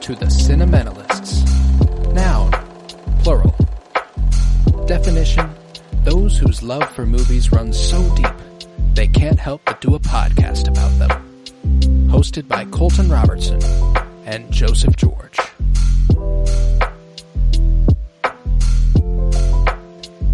to the Cinementalists. Noun, plural. Definition, those whose love for movies runs so deep, they can't help but do a podcast about them. Hosted by Colton Robertson and Joseph George.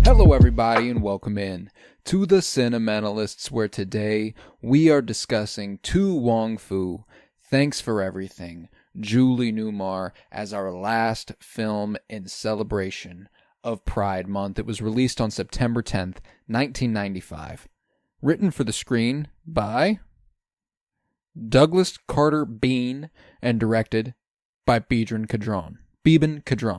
Hello everybody and welcome in to the Cinementalists, where today we are discussing To Wong Fu, Thanks for Everything, Julie Newmar, as our last film in celebration of Pride Month. It was released on September 10th, 1995. Written for the screen by Douglas Carter Bean and directed by Beeben Cadron.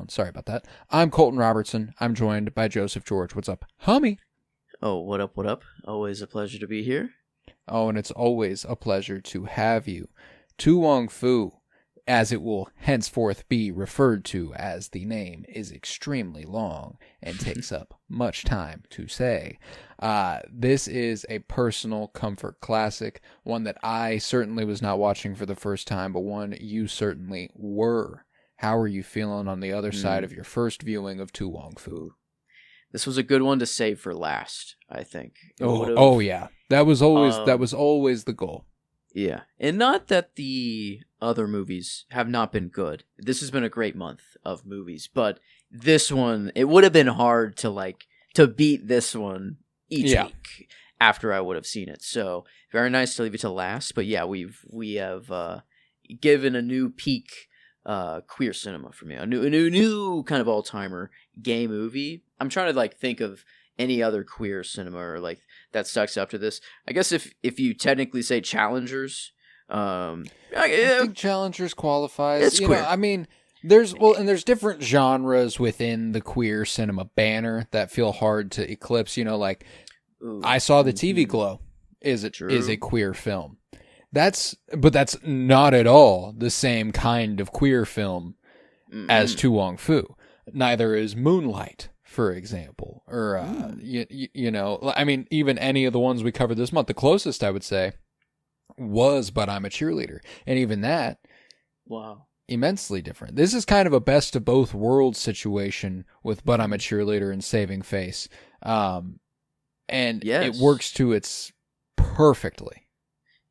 Sorry about that. I'm Colton Robertson. I'm joined by Joseph George. What's up, homie? Oh, what up, what up? Always a pleasure to be here. Oh, and it's always a pleasure to have you. To Wong Fu, as it will henceforth be referred to, as the name is extremely long and takes up much time to say. This is a personal comfort classic, one that I certainly was not watching for the first time, but one you certainly were. How are you feeling on the other side of your first viewing of To Wong Fu? This was a good one to save for last, I think. Oh yeah. That was always the goal. Yeah. And not that the other movies have not been good. This has been a great month of movies, but this one, it would have been hard to beat this one each week after I would have seen it. So very nice to leave it to last. But yeah, we have given a new peak queer cinema for me. A new kind of all-timer gay movie. I'm trying to think of any other queer cinema or that stacks up to this. I guess if you technically say Challengers, I think Challengers qualifies. It's queer. I mean, there's different genres within the queer cinema banner that feel hard to eclipse. I Saw the TV Glow is a queer film. But that's not at all the same kind of queer film as To Wong Fu. Neither is Moonlight, for example, or I mean, even any of the ones we covered this month. The closest I would say was But I'm a Cheerleader, and even that, wow, immensely different. This is kind of a best of both worlds situation with But I'm a Cheerleader and Saving Face, and it works to its perfectly.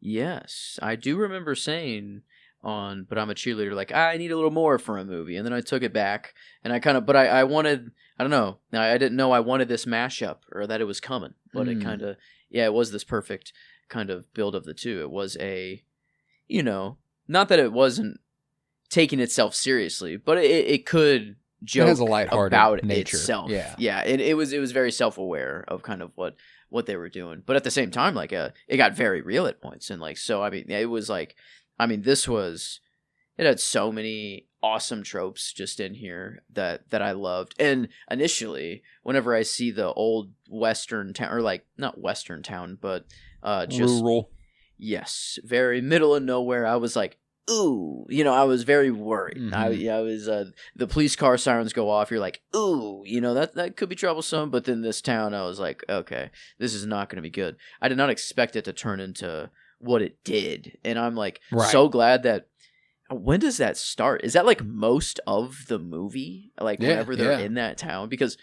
Yes, I do remember saying on But I'm a Cheerleader, I need a little more for a movie, and then I took it back, and I wanted, I don't know, I didn't know I wanted this mashup, or that it was coming, but it kind of, it was this perfect kind of build of the two. It was not that it wasn't taking itself seriously, but it could joke it has a lighthearted about nature. Itself. Yeah, it was very self-aware of kind of what they were doing, but at the same time, it got very real at points, and so I mean, it was it had so many awesome tropes just in here that I loved. And initially, whenever I see the old Western town, or not Western town, but just rural, yes, very middle of nowhere, I was like, ooh, I was very worried. Mm-hmm. I was the police car sirens go off. You're like, ooh, that could be troublesome. But then this town, I was like, okay, this is not going to be good. I did not expect it to turn into what it did, and I'm so glad that. When does that start? Is that most of the movie? Whenever they're in that town, because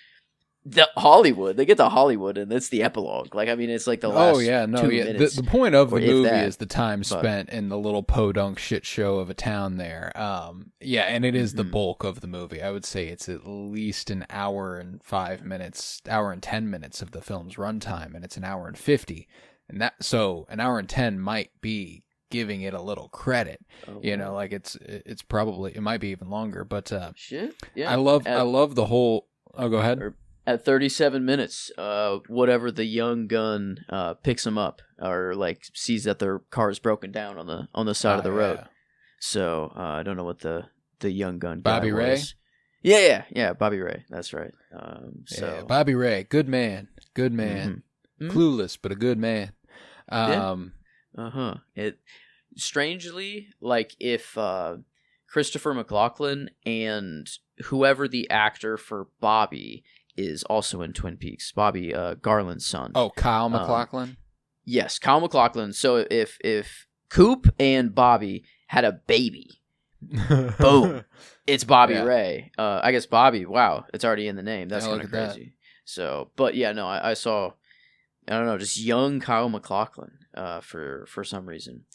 they get to Hollywood, and it's the epilogue. It's the last 2 minutes. The point of the movie is the time spent in the little podunk shit show of a town there. And it is the bulk of the movie. I would say it's at least an hour and 5 minutes, hour and 10 minutes of the film's runtime, and it's an hour and 50. And so an hour and 10 might be giving it a little credit. It's probably, it might be even longer, but shit. Yeah. I love the whole. Oh, go ahead. At 37 minutes, whatever the young gun picks them up, or sees that their car is broken down on the side of the road. So I don't know what the young gun guy Bobby Ray. Was. Yeah, Bobby Ray. That's right. Bobby Ray, good man. Clueless, but a good man. It strangely, if Christopher McLachlan and whoever the actor for Bobby is also in Twin Peaks, Bobby Garland's son. Oh, Kyle MacLachlan? Yes, Kyle MacLachlan. So if Coop and Bobby had a baby, Boom. It's Bobby Yeah. Ray. I guess Bobby. Wow, it's already in the name. That's Yeah, kind look of at that. crazy. So, but yeah, no, I saw. I don't know, just young Kyle MacLachlan. For some reason.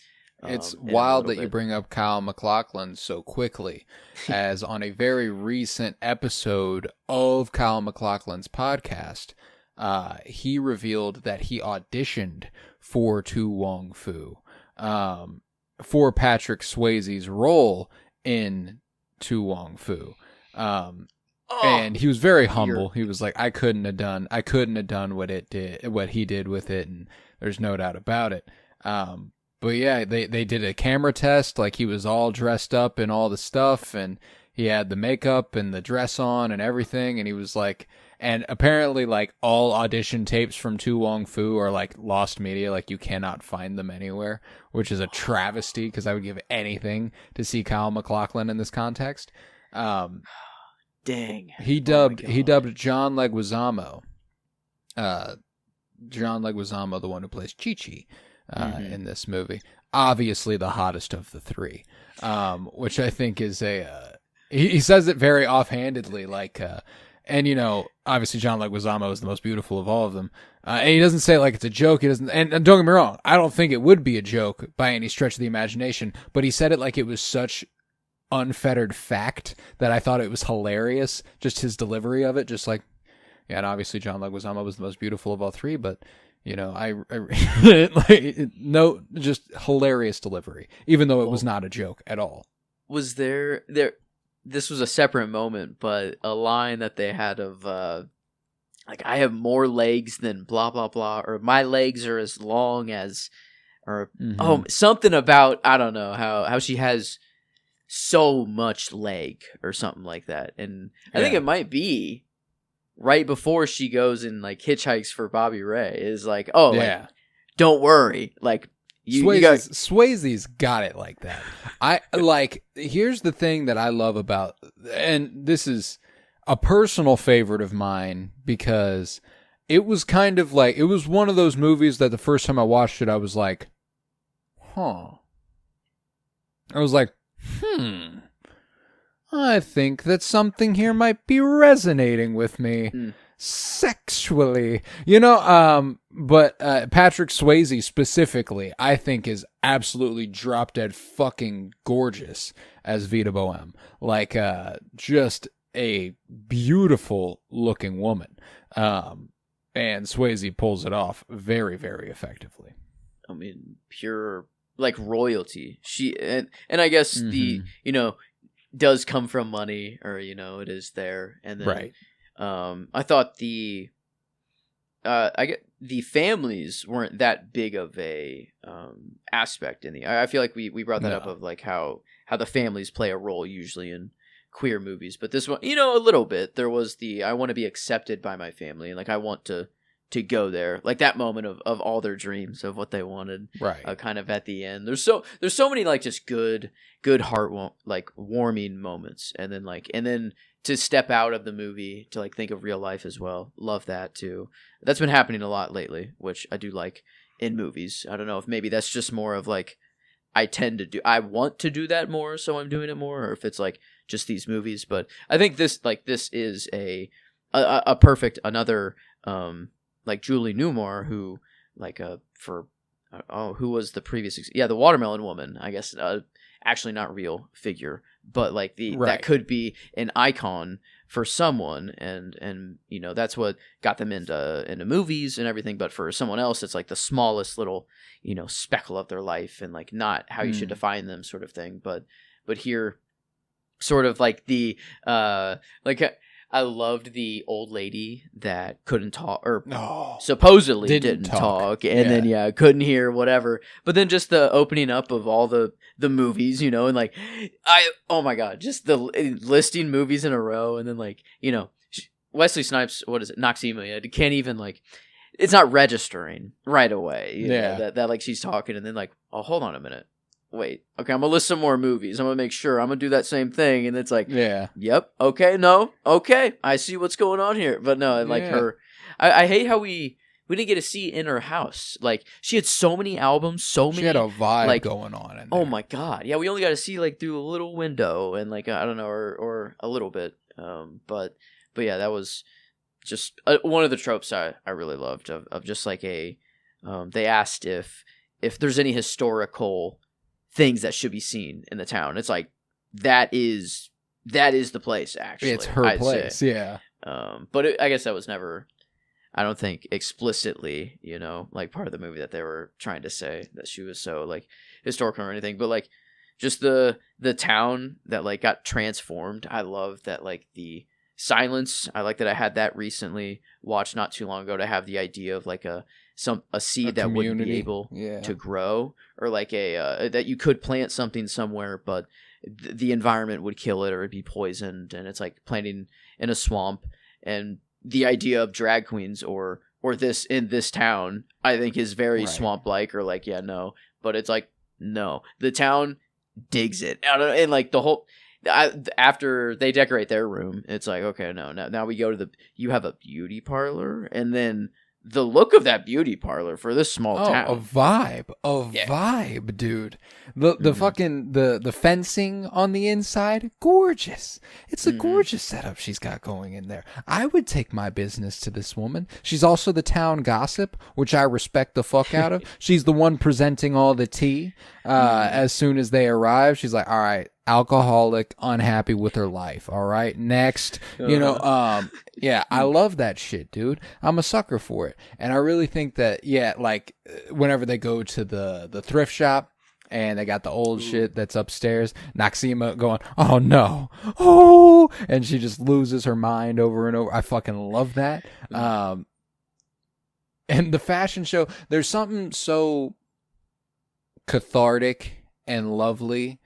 It's In a wild little that you bit. bring up Kyle MacLachlan so quickly, as on a very recent episode of Kyle MacLachlan's podcast, he revealed that he auditioned for Tu Wong Fu, for Patrick Swayze's role in Tu Wong Fu. And he was very humble. He was like, I couldn't have done what he did with it, and there's no doubt about it. But yeah, they did a camera test, like he was all dressed up in all the stuff, and he had the makeup and the dress on and everything, and he was like, and apparently like all audition tapes from Tu Wong Fu are like lost media, like you cannot find them anywhere, which is a travesty because I would give anything to see Kyle MacLachlan in this context. Dang. He dubbed John Leguizamo. John Leguizamo, the one who plays Chi-Chi in this movie. Obviously the hottest of the three, which I think is he says it very offhandedly, like, and you know, obviously John Leguizamo is the most beautiful of all of them. And he doesn't say it like it's a joke. He doesn't, and don't get me wrong, I don't think it would be a joke by any stretch of the imagination, but he said it like it was such unfettered fact that I thought it was hilarious, just his delivery of it, just like, yeah, and obviously John Leguizamo was the most beautiful of all three, but you know, I like, no, just hilarious delivery, even though it was not a joke at all. Was there this was a separate moment, but a line that they had of like, I have more legs than blah blah blah, or my legs are as long as, or something about, I don't know, how she has so much leg or something like that. And I think it might be right before she goes and like hitchhikes for Bobby Ray, is like, oh yeah, like, don't worry, like Swayze's got it like that. I like, here's the thing that I love about, and this is a personal favorite of mine, because it was kind of like, it was one of those movies that the first time I watched it, I was like, I was like, I think that something here might be resonating with me sexually, you know. But Patrick Swayze specifically, I think, is absolutely drop dead fucking gorgeous as Vita Boheme. Like, just a beautiful looking woman. And Swayze pulls it off very, very effectively. I mean, pure like royalty. She and I guess the, you know, does come from money, or you know, it is there. And then right. I thought the the families weren't that big of a aspect in the. I feel like we brought that up of like how the families play a role usually in queer movies, but this one, you know, a little bit. There was the, I want to be accepted by my family, and like I want to go there, like that moment of all their dreams of what they wanted, right? Kind of at the end. There's so many like just good heart like warming moments, and then to step out of the movie to like think of real life as well. Love that too. That's been happening a lot lately, which I do like in movies. I don't know if maybe that's just more of like I want to do that more, so I'm doing it more, or if it's like just these movies. But I think this is a perfect another like Julie Newmar, who like who was the previous the Watermelon Woman, I guess, actually not real figure, but like that could be an icon for someone, and you know, that's what got them into movies and everything. But for someone else, it's like the smallest little, you know, speckle of their life, and like not how you should define them, sort of thing. But here, sort of like the like. I loved the old lady that couldn't talk, or supposedly didn't talk, and then couldn't hear, whatever. But then just the opening up of all the movies, you know, and like oh my god, just the listing movies in a row, and then like, you know, Wesley Snipes, what is it, Noxemia, can't even like, it's not registering right away. You know, that like she's talking, and then like, oh, hold on a minute. Wait, okay, I'm gonna list some more movies. I'm gonna make sure. I'm gonna do that same thing, and it's like, yep, okay, no, okay, I see what's going on here. But no, like her, I hate how we see in her house. Like, she had so many albums, so many. She had a vibe like, going on in there. Oh my god, yeah, we only got to see like through a little window and like I don't know, or a little bit. But yeah, that was just one of the tropes I really loved of just like a. They asked if there's any historical things that should be seen in the town. It's like that is the place. Actually, it's her place. Say. Yeah. But I guess that was never. I don't think explicitly, like part of the movie that they were trying to say that she was so like historical or anything, but like just the town that like got transformed. I love that, like the silence. I like that I had that recently watched not too long ago to have the idea of like a seed that wouldn't be able to grow, or like a that you could plant something somewhere, but the environment would kill it or it'd be poisoned, and it's like planting in a swamp. And the idea of drag queens or this in this town, I think is very swamp-like, or like, but it's like, no, the town digs it. And like the whole, after they decorate their room, it's like, okay, no, now we go to you have a beauty parlor, and then the look of that beauty parlor for this small town. A vibe, dude. The fucking the fencing on the inside, gorgeous. It's a gorgeous setup she's got going in there. I would take my business to this woman. She's also the town gossip, which I respect the fuck out of. She's the one presenting all the tea. As soon as they arrive, she's like, all right, alcoholic, unhappy with her life. All right, next. Yeah, I love that shit, dude. I'm a sucker for it. And I really think that, like whenever they go to the thrift shop and they got the old shit that's upstairs, Noxema going, oh no, oh, and she just loses her mind over and over. I fucking love that. And the fashion show, there's something so cathartic and lovely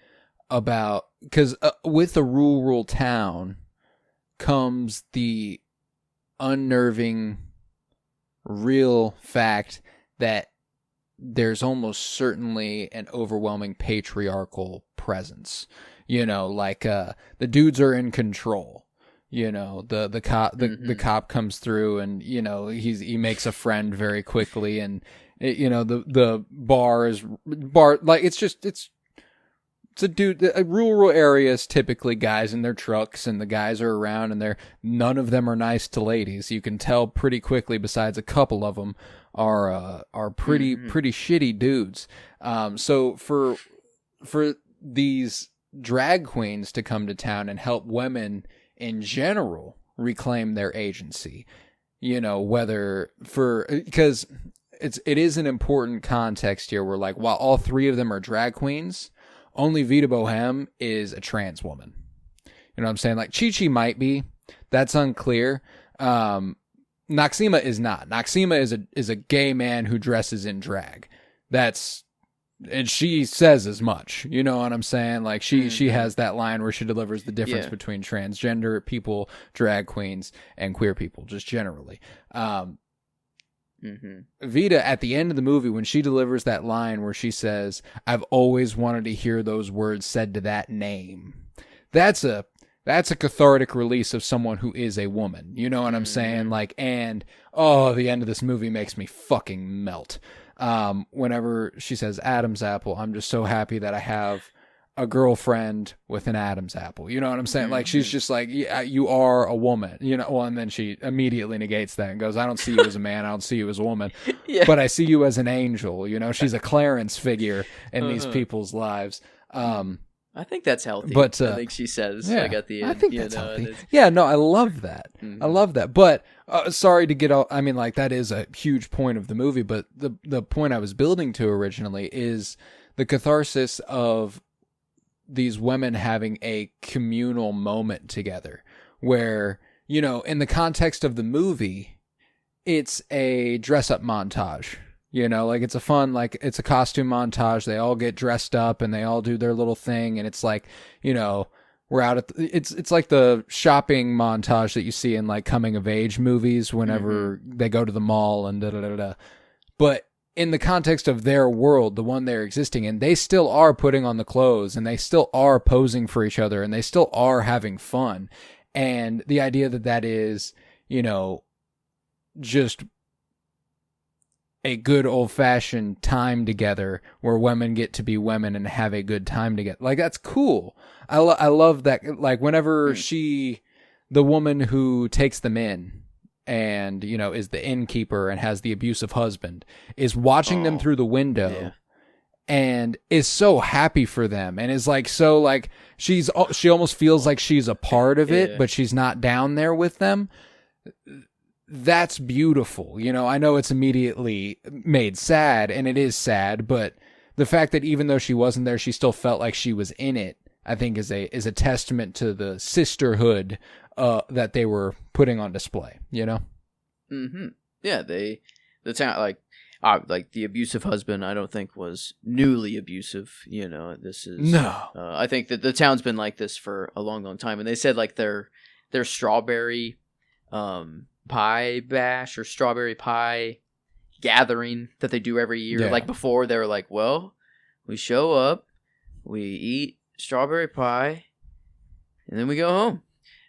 about, because with a rural town comes the unnerving real fact that there's almost certainly an overwhelming patriarchal presence. Like the dudes are in control. The cop the cop comes through, and he makes a friend very quickly, and the bar like it's a dude. Rural areas typically guys in their trucks, and the guys are around, and none of them are nice to ladies. You can tell pretty quickly. Besides a couple of them are pretty shitty dudes. So for these drag queens to come to town and help women in general reclaim their agency, because it is an important context here where, like, while all three of them are drag queens, only Vita Boheme is a trans woman. You know what I'm saying? Like, Chi-Chi might be. That's unclear. Noxema is not. Noxema is a gay man who dresses in drag. And she says as much. You know what I'm saying? Like, she has that line where she delivers the difference between transgender people, drag queens, and queer people, just generally. Vita, at the end of the movie, when she delivers that line where she says, I've always wanted to hear those words said to that name. That's a cathartic release of someone who is a woman. You know what I'm saying? Like, and, the end of this movie makes me fucking melt. Whenever she says Adam's apple, I'm just so happy that I have a girlfriend with an Adam's apple. You know what I'm saying? Like, she's just like, yeah, you are a woman, well, and then she immediately negates that and goes, I don't see you as a man. I don't see you as a woman, but I see you as an angel. She's a Clarence figure in these people's lives. I think that's healthy. But I think she says, like, at the end. I think that's healthy. Yeah, no, I love that. I love that. But sorry to get all. I mean, like, that is a huge point of the movie. But the point I was building to originally is the catharsis of these women having a communal moment together, where, in the context of the movie, it's a dress-up montage. Like, it's a fun, like, it's a costume montage. They all get dressed up and they all do their little thing. And it's like, we're out at it's like the shopping montage that you see in, like, coming of age movies whenever they go to the mall and da-da-da-da. But in the context of their world, the one they're existing in, they still are putting on the clothes, and they still are posing for each other, and they still are having fun. And the idea that is, just a good old-fashioned time together where women get to be women and have a good time together. Like, that's cool. I love that. Like, whenever the woman who takes them in and, you know, is the innkeeper and has the abusive husband, is watching them through the window and is so happy for them and is like, so like, she almost feels like she's a part of it, but she's not down there with them. That's beautiful. You know, I know it's immediately made sad, and it is sad, but the fact that even though she wasn't there, she still felt like she was in it, I think is a testament to the sisterhood that they were putting on display, you know? Mm-hmm. Yeah, the town, like the abusive husband, I don't think was newly abusive, you know, this is... No. I think that the town's been like this for a long, long time, and they said, like, their strawberry, pie bash or strawberry pie gathering that they do every year. Like before, they were like, well, we show up, we eat strawberry pie, and then we go home.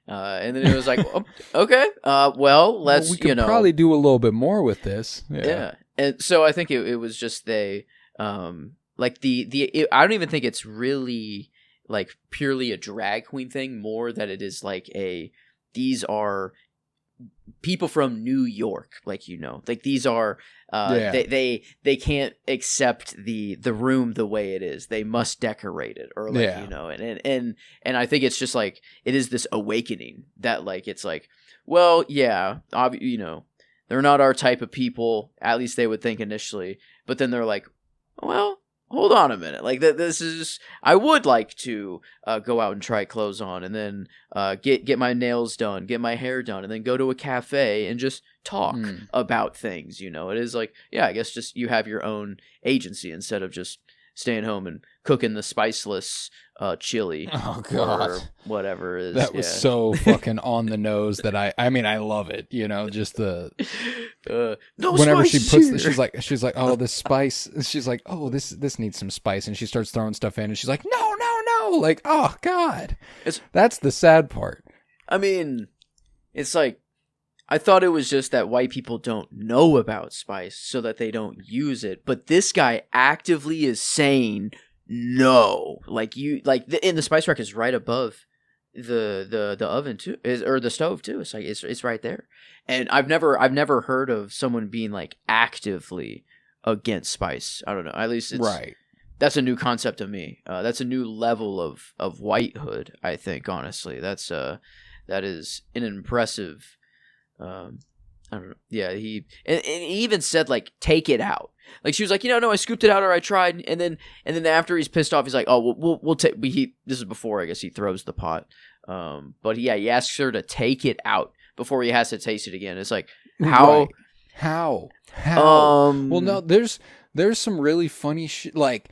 And then it was like, oh, okay, well, let's, we could probably do a little bit more with this. Yeah. And so I think it was just I don't even think it's really like purely a drag queen thing, more that it is like these are people from New York, like, you know, like these are they can't accept the room the way it is. They must decorate it, or like, you know, and I think it's just like it is this awakening that, like, it's like, well, yeah, you know, they're not our type of people, at least they would think initially, but then they're like, well, hold on a minute. Like, this is... I would like to go out and try clothes on, and then get my nails done, get my hair done, and then go to a cafe and just talk about things, you know? It is like, yeah, I guess just you have your own agency instead of just staying home and cooking the spiceless chili. Oh, God. Or whatever it is. That was so fucking on the nose that I mean, I love it, you know, just the... no whenever she puts here. she's like, oh, this spice, she's like, oh, this needs some spice, and she starts throwing stuff in, and she's like, no, like, oh, God. That's the sad part. I mean, it's like, I thought it was just that white people don't know about spice so that they don't use it, but this guy actively is saying no. Like, you, like, and the spice rack is right above the oven too, or the stove too. It's like it's right there. And I've never heard of someone being like actively against spice. I don't know. At least it's right. That's a new concept to me. That's a new level of whitehood, I think, honestly. That is an impressive, I don't know. Yeah, he even said, like, take it out. Like, she was like, no, I scooped it out, or I tried. And then after he's pissed off, he's like, oh, we'll take, this is before, I guess, he throws the pot. But yeah, he asks her to take it out before he has to taste it again. It's like, how? Right. How? Well, no, there's some really funny shit, like,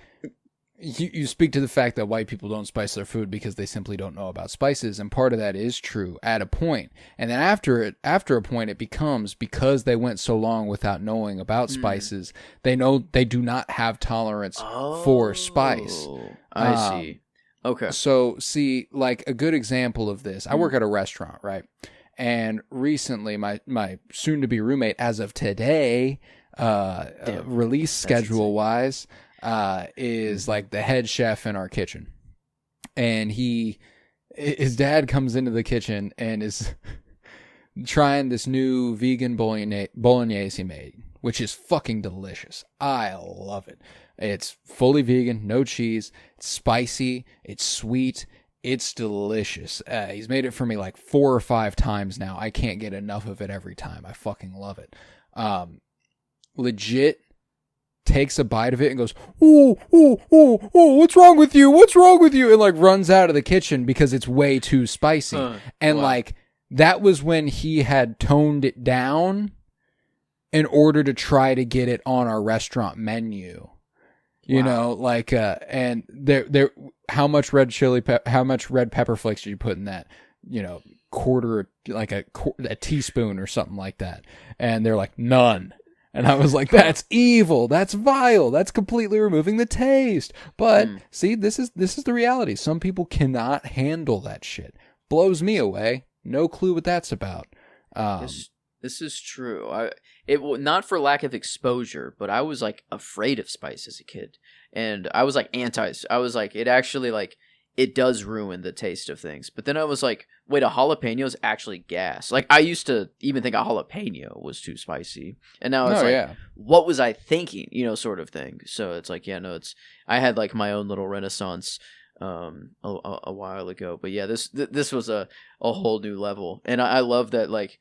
You speak to the fact that white people don't spice their food because they simply don't know about spices, and part of that is true at a point. And then after a point, it becomes, because they went so long without knowing about spices, they know they do not have tolerance for spice. I see. Okay. So, see, like, a good example of this, I work at a restaurant, right? And recently, my soon-to-be roommate, as of today, release schedule-wise, is like the head chef in our kitchen, and his dad comes into the kitchen and is trying this new vegan bolognese he made, which is fucking delicious. I love it. It's fully vegan, no cheese, it's spicy, it's sweet, it's delicious. He's made it for me like 4 or 5 times now. I can't get enough of it every time. I fucking love it. Legit takes a bite of it and goes, oh, what's wrong with you? And like runs out of the kitchen because it's way too spicy. Like, that was when he had toned it down in order to try to get it on our restaurant menu. You know, like, and there, how much red pepper flakes did you put in that? You know, quarter, like a teaspoon or something like that. And they're like, none. And I was like, that's evil. That's vile. That's completely removing the taste. But see, this is the reality. Some people cannot handle that shit. Blows me away. No clue what that's about. This is true. Not for lack of exposure, but I was like afraid of spice as a kid, and I was like anti. I was like, it actually like it does ruin the taste of things. But then I was like, wait, a jalapeno is actually gas. Like I used to even think a jalapeno was too spicy, and now it's what was I thinking? You know, sort of thing. So it's like, yeah, no, it's I had like my own little renaissance a while ago, but yeah, this was a whole new level, and I love that like.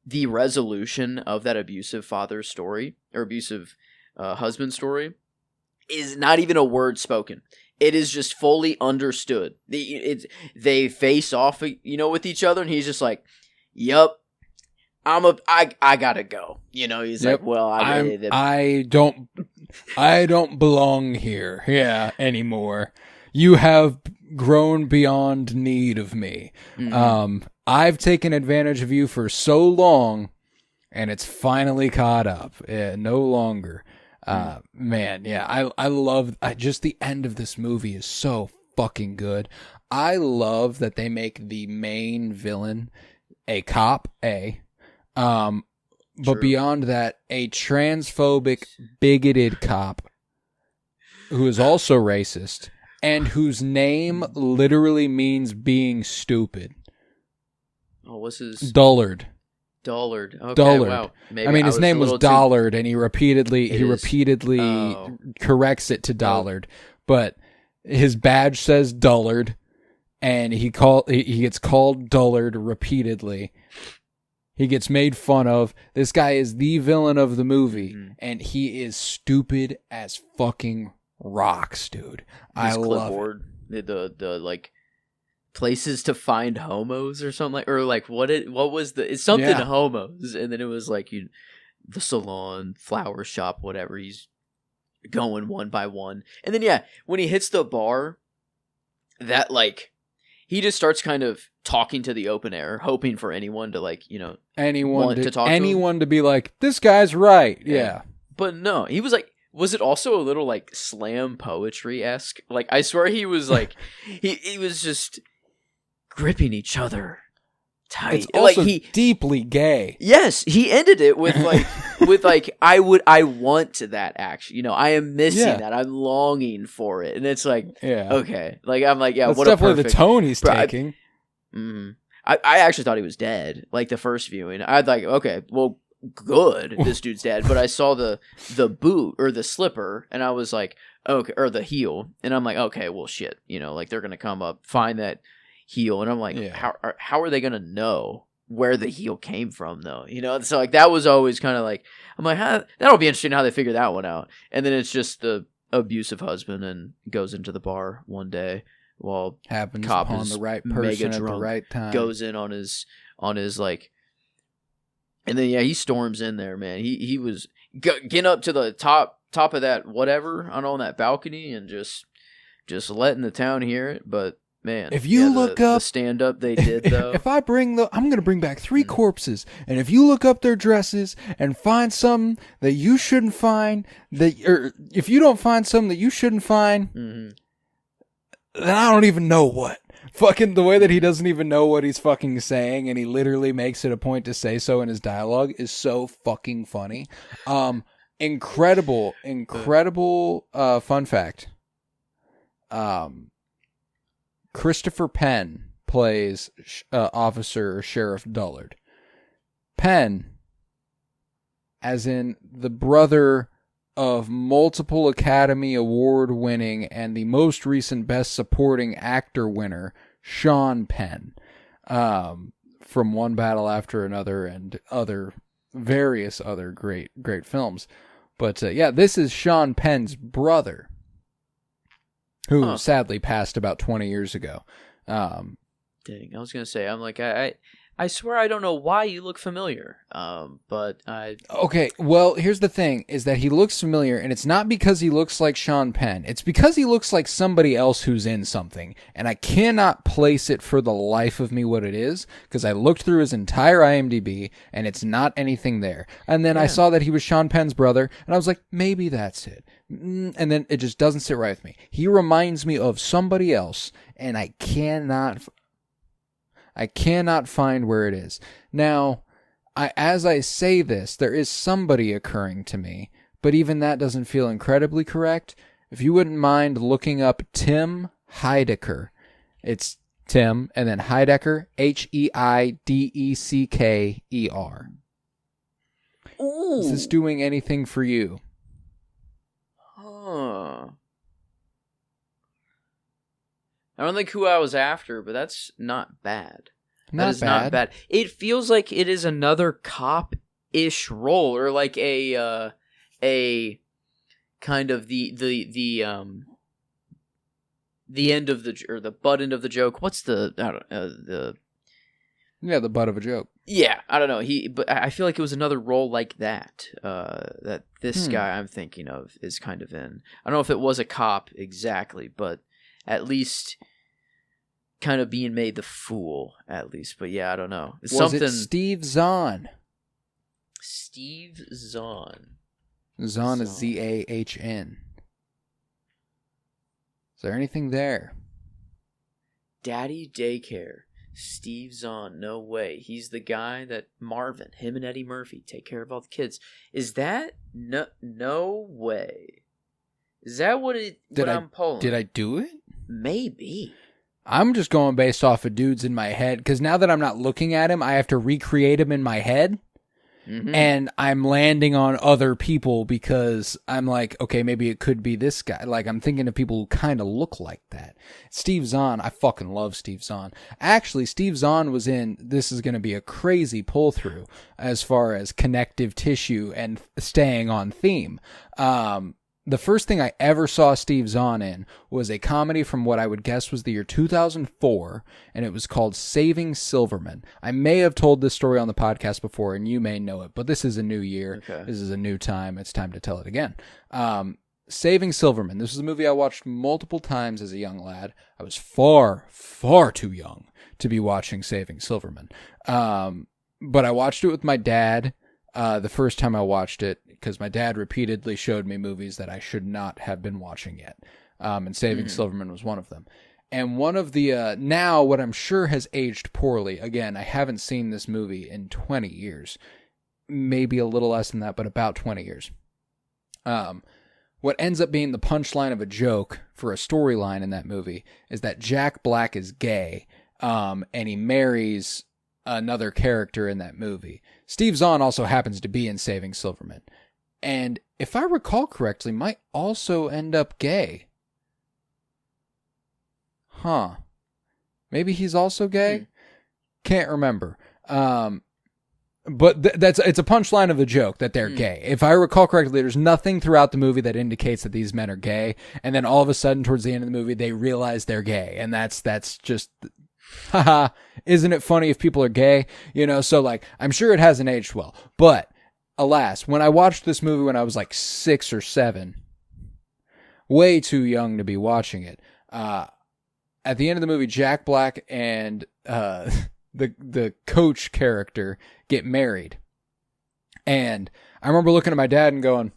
The resolution of that abusive father's story or abusive husband story is not even a word spoken. It is just fully understood. They face off, you know, with each other, and he's just like, "Yup, I gotta go." You know, he's like, "Well, I don't belong here, anymore. You have grown beyond need of me. Mm-hmm. I've taken advantage of you for so long, and it's finally caught up. No longer. Man, yeah, I love just the end of this movie is so fucking good. I love that they make the main villain a cop, but beyond that, a transphobic, bigoted cop who is also racist and whose name literally means being stupid. Oh, what's his? Dullard. Okay, Dullard. Wow. Maybe I mean, his name was Dollard, and he repeatedly corrects it to Dollard, but his badge says Dullard, and he gets called Dullard repeatedly. He gets made fun of. This guy is the villain of the movie, and he is stupid as fucking rocks, dude. I love it. The like. Places to find homos or something like, or like what was it's something homos, and then it was like the salon, flower shop, whatever. He's going one by one, and then when he hits the bar, that like he just starts kind of talking to the open air, hoping for anyone to like anyone to talk to be like, this guy's right, yeah. But no, he was like. Was it also a little like slam poetry-esque? Like I swear he was like he was just gripping each other tight. It's also deeply gay. Yes, he ended it with like I want that action. You know, I am missing that. I'm longing for it, and it's like okay, like I'm like that's what definitely a perfect, the tone he's taking. I actually thought he was dead. Like the first viewing, I'd like okay, well. Good, this dude's dead. But I saw the boot or the slipper, and I was like, okay, or the heel, and I'm like, okay, well, shit, you know, like they're gonna come up, find that heel, and I'm like, how are they gonna know where the heel came from, though? You know, and so like that was always kind of like, I'm like, that'll be interesting how they figure that one out. And then it's just the abusive husband and goes into the bar one day while happens cop upon is the right person mega drunk, at the right time, goes in on his like. And then he storms in there, man. He was getting up to the top of that whatever on that balcony and just letting the town hear it. But man, if you look up the stand up they did though, I'm going to bring back 3 corpses, and if you look up their dresses and find something that you shouldn't find, or if you don't find something that you shouldn't find, then I don't even know what. Fucking the way that he doesn't even know what he's fucking saying, and he literally makes it a point to say so in his dialogue is so fucking funny. Incredible fun fact. Christopher Penn plays Officer Sheriff Dullard. Penn, as in the brother of multiple Academy Award winning and the most recent Best Supporting Actor winner, Sean Penn, from One Battle After Another and various other great films. But this is Sean Penn's brother, who sadly passed about 20 years ago. Dang, I was gonna say, I'm like, I swear I don't know why you look familiar. But I... Okay, well, here's the thing, is that he looks familiar, and it's not because he looks like Sean Penn. It's because he looks like somebody else who's in something. And I cannot place it for the life of me what it is, because I looked through his entire IMDb, and it's not anything there. And then I saw that he was Sean Penn's brother, and I was like, maybe that's it. And then it just doesn't sit right with me. He reminds me of somebody else, and I cannot find where it is. Now, as I say this, there is somebody occurring to me, but even that doesn't feel incredibly correct. If you wouldn't mind looking up Tim Heidecker. It's Tim and then Heidecker, Heidecker. Ooh. Is this doing anything for you? Huh. I don't think who I was after, but that's not bad. Not bad. It feels like it is another cop-ish role, or like a kind of the end of the butt end of the joke. What's the the butt of a joke. Yeah, I don't know. But I feel like it was another role like that. That this guy I'm thinking of is kind of in. I don't know if it was a cop exactly, but at least kind of being made the fool, at least. But yeah, I don't know. It's was something. It Steve Zahn? Steve Zahn. Zahn is Zahn. Is there anything there? Daddy Daycare. Steve Zahn. No way. He's the guy that Marvin, him and Eddie Murphy, take care of all the kids. Is that? No way. Is that what I'm pulling? Did I do it? Maybe. I'm just going based off of dudes in my head, because now that I'm not looking at him, I have to recreate him in my head. Mm-hmm. And I'm landing on other people because I'm like, okay, maybe it could be this guy. Like, I'm thinking of people who kind of look like that. Steve Zahn, I fucking love Steve Zahn. Actually, Steve Zahn was in, this is going to be a crazy pull through as far as connective tissue and staying on theme. The first thing I ever saw Steve Zahn in was a comedy from what I would guess was the year 2004, and it was called Saving Silverman. I may have told this story on the podcast before, and you may know it, but this is a new year. Okay. This is a new time. It's time to tell it again. Saving Silverman. This was a movie I watched multiple times as a young lad. I was far, far too young to be watching Saving Silverman. But I watched it with my dad the first time I watched it, because my dad repeatedly showed me movies that I should not have been watching yet. And Saving Silverman was one of them. And one of the, now what I'm sure has aged poorly, again, I haven't seen this movie in 20 years. Maybe a little less than that, but about 20 years. What ends up being the punchline of a joke for a storyline in that movie is that Jack Black is gay, and he marries another character in that movie. Steve Zahn also happens to be in Saving Silverman. And if I recall correctly, might also end up gay. Huh. Maybe he's also gay? Can't remember. But it's a punchline of the joke that they're gay. If I recall correctly, there's nothing throughout the movie that indicates that these men are gay. And then all of a sudden, towards the end of the movie, they realize they're gay. And that's just... Haha, isn't it funny if people are gay? You know, so like, I'm sure it hasn't aged well. But, alas, when I watched this movie when I was like 6 or 7, way too young to be watching it, at the end of the movie, Jack Black and the coach character get married. And I remember looking at my dad and going,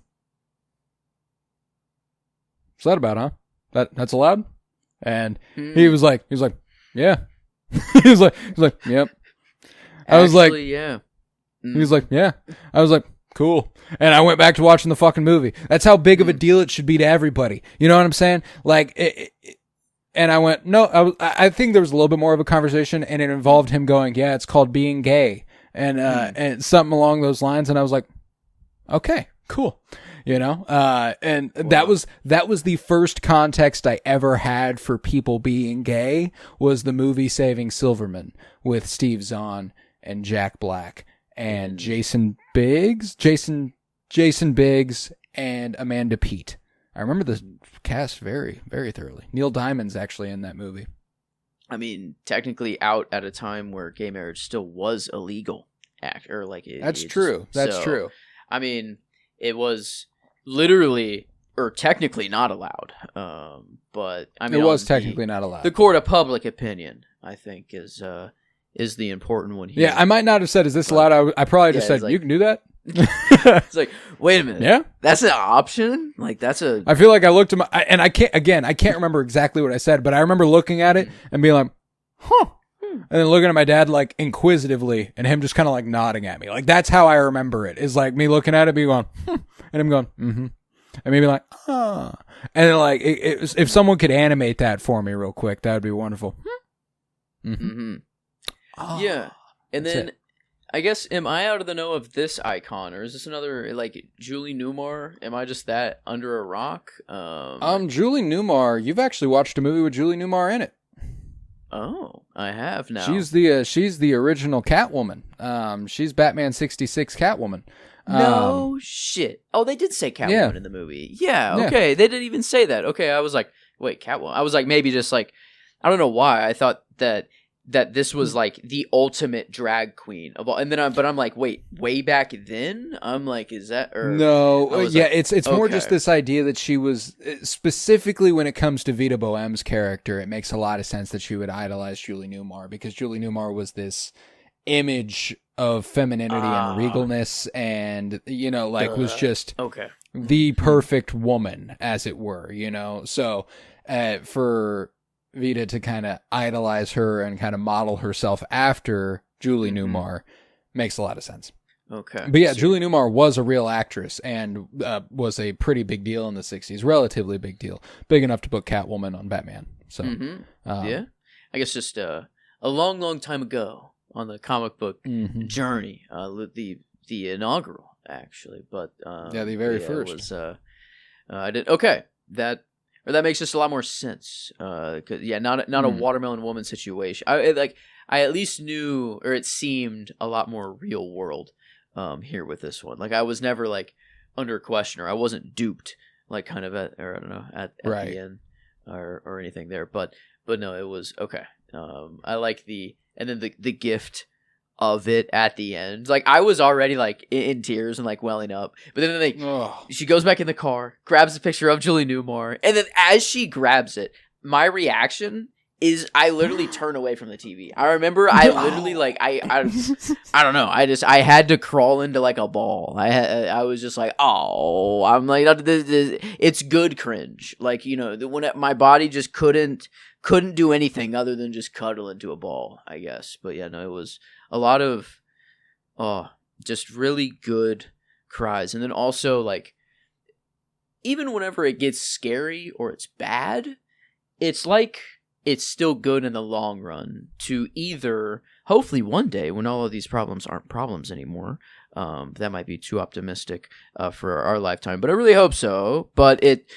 what's that about, huh? That's allowed? And he was like, yeah. he was like, yep. I was like, yeah. He was like, yeah. I was like, cool. And I went back to watching the fucking movie. That's how big of a deal it should be to everybody. You know what I'm saying? Like, and I went, no, I think there was a little bit more of a conversation, and it involved him going, yeah, it's called being gay, and something along those lines. And I was like, okay, cool. You know, and wow. that was the first context I ever had for people being gay, was the movie Saving Silverman with Steve Zahn and Jack Black and Jason Biggs and Amanda Peet. I remember the cast very, very thoroughly. Neil Diamond's actually in that movie. I mean, technically out at a time where gay marriage still was illegal. That's true. I mean, it was literally or technically not allowed. But I mean, it was technically not allowed. The court of public opinion, I think, is the important one here. Yeah, I might not have said, "Is this allowed?" I probably just said, "You can do that." It's like, wait a minute. Yeah, that's an option. Like, that's a. I feel like I looked at I can't remember exactly what I said, but I remember looking at it and being like, "Huh, and then looking at my dad like inquisitively, and him just kind of like nodding at me. Like that's how I remember it. Is like me looking at it, be going, and him going, mm-hmm, and maybe like, ah, and then like if someone could animate that for me real quick, that would be wonderful. Mm-hmm. Yeah, and then I guess, am I out of the know of this icon, or is this another like Julie Newmar? Am I just that under a rock? Julie Newmar. You've actually watched a movie with Julie Newmar in it. Oh, I have now. She's the original Catwoman. She's Batman 66 Catwoman. No shit. Oh, they did say Catwoman in the movie. Yeah. Okay. They didn't even say that. Okay. I was like, wait, Catwoman. I was like, maybe just like, I don't know why I thought that this was like the ultimate drag queen of all, and then I'm like, wait, way back then? I'm like, is that or no? Yeah, like, it's more just this idea that she was specifically when it comes to Vita Bohem's character, it makes a lot of sense that she would idolize Julie Newmar because Julie Newmar was this image of femininity and regalness, and was just the perfect woman, as it were. So for Vita to kind of idolize her and kind of model herself after Julie Newmar makes a lot of sense. Okay. But yeah, Julie Newmar was a real actress and was a pretty big deal in the 60s, relatively big deal. Big enough to put Catwoman on Batman. So, yeah. I guess just a long, long time ago on the comic book journey, the inaugural, actually. But the very first. Was, I did. Okay. That makes just a lot more sense. Cause not a watermelon woman situation. I at least knew, or it seemed a lot more real world here with this one. Like I was never like under question, or I wasn't duped, like kind of at the end or anything there. But no, it was okay. I like the gift of it at the end. Like I was already like in tears and like welling up, but then she goes back in the car, grabs a picture of Julie Newmar, and then as she grabs it, my reaction is I literally turn away from the TV. I remember I literally like I don't know. I had to crawl into like a ball. I was just like, oh, I'm like, it's good cringe. Like when my body just couldn't do anything other than just cuddle into a ball, I guess. But yeah, no, it was a lot of just really good cries. And then also like even whenever it gets scary or it's bad, it's like it's still good in the long run to either hopefully one day when all of these problems aren't problems anymore. That might be too optimistic for our lifetime, but I really hope so. But it,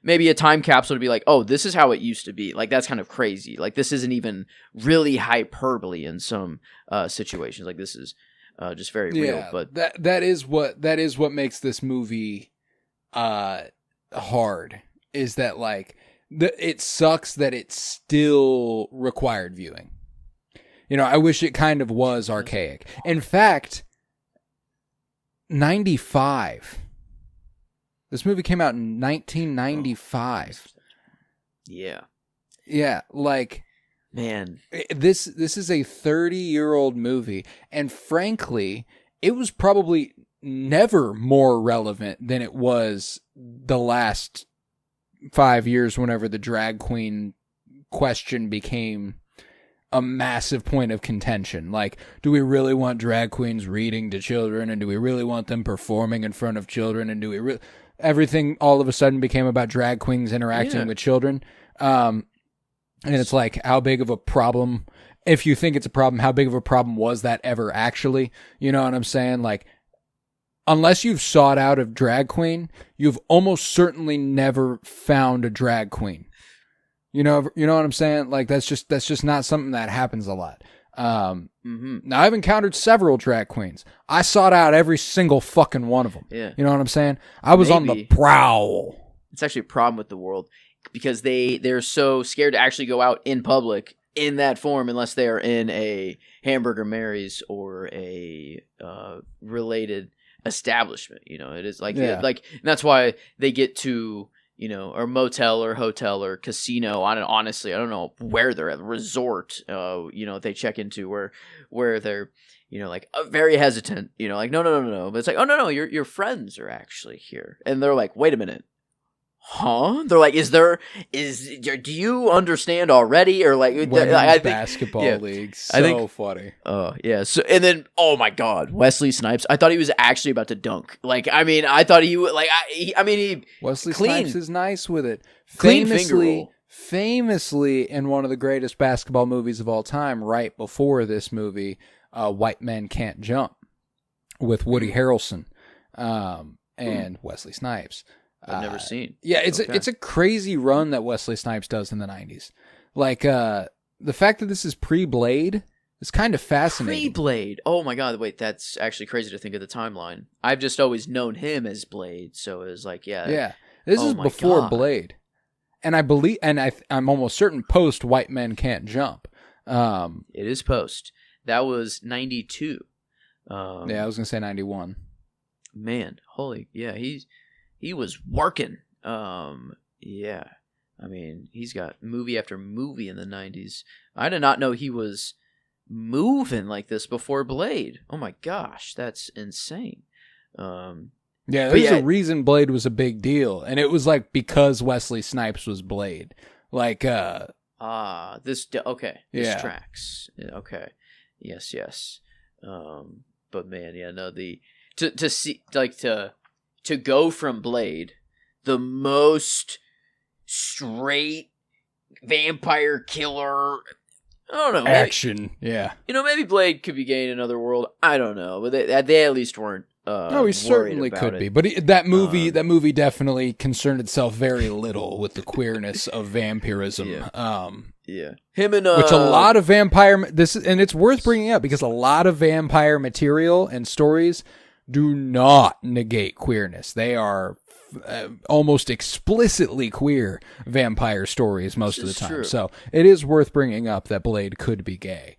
maybe a time capsule to be like, oh, this is how it used to be. Like that's kind of crazy. Like this isn't even really hyperbole in some situations. Like this is just very real. But that is what makes this movie hard. Is that like it sucks that it still required viewing. I wish it kind of was archaic. In fact, 95. This movie came out in 1995. Yeah. Yeah, like man, this is a 30-year-old movie, and frankly, it was probably never more relevant than it was the last 5 years whenever the drag queen question became a massive point of contention. Like, do we really want drag queens reading to children, and do we really want them performing in front of children, and do we everything all of a sudden became about drag queens interacting with children. And it's like, how big of a problem, if you think it's a problem, how big of a problem was that ever actually? You know what I'm saying? Like, unless you've sought out a drag queen, you've almost certainly never found a drag queen. You know what I'm saying? Like that's just not something that happens a lot. Now I've encountered several drag queens. I sought out every single fucking one of them. Yeah. You know what I'm saying? I was on the prowl. It's actually a problem with the world because they're so scared to actually go out in public in that form unless they are in a Hamburger Mary's or a related establishment. It is like like, and that's why they get to or motel or hotel or casino. Honestly, I don't know where they're at. Resort, they check into where they're, like very hesitant. Like no. But it's like, oh no, your friends are actually here, and they're like, wait a minute, huh? They're like, do you understand already? Or like, I think, basketball league. So funny. Oh, yeah. So, and then, oh my God, Wesley Snipes. I thought he was actually about to dunk. Like, I mean, I thought he would, like, Wesley Snipes is nice with it. Clean finger roll. Famously, in one of the greatest basketball movies of all time, right before this movie, White Men Can't Jump, with Woody Harrelson and Wesley Snipes. I've never seen. Yeah, it's a crazy run that Wesley Snipes does in the 90s. Like, the fact that this is pre-Blade is kind of fascinating. Pre-Blade. Oh my God, wait, that's actually crazy to think of the timeline. I've just always known him as Blade, so it was like, yeah. Yeah, this is before Blade. And I believe, I'm almost certain post White Men Can't Jump. It is post. That was 92. Yeah, I was going to say 91. Man, he was working. Yeah. I mean, he's got movie after movie in the 90s. I did not know he was moving like this before Blade. Oh my gosh, that's insane. Yeah, there's a reason Blade was a big deal, and it was like because Wesley Snipes was Blade. Like, this tracks. Okay, yes. But man, yeah, no, to see, like, to go from Blade, the most straight vampire killer, I don't know, action, yeah. Maybe Blade could be gay in another world. I don't know, but they at least weren't. No, he certainly could be, but that movie definitely concerned itself very little with the queerness of vampirism. Yeah, him and which a lot of vampire and it's worth bringing up because a lot of vampire material and stories do not negate queerness. They are almost explicitly queer vampire stories most of the time. True. So it is worth bringing up that Blade could be gay.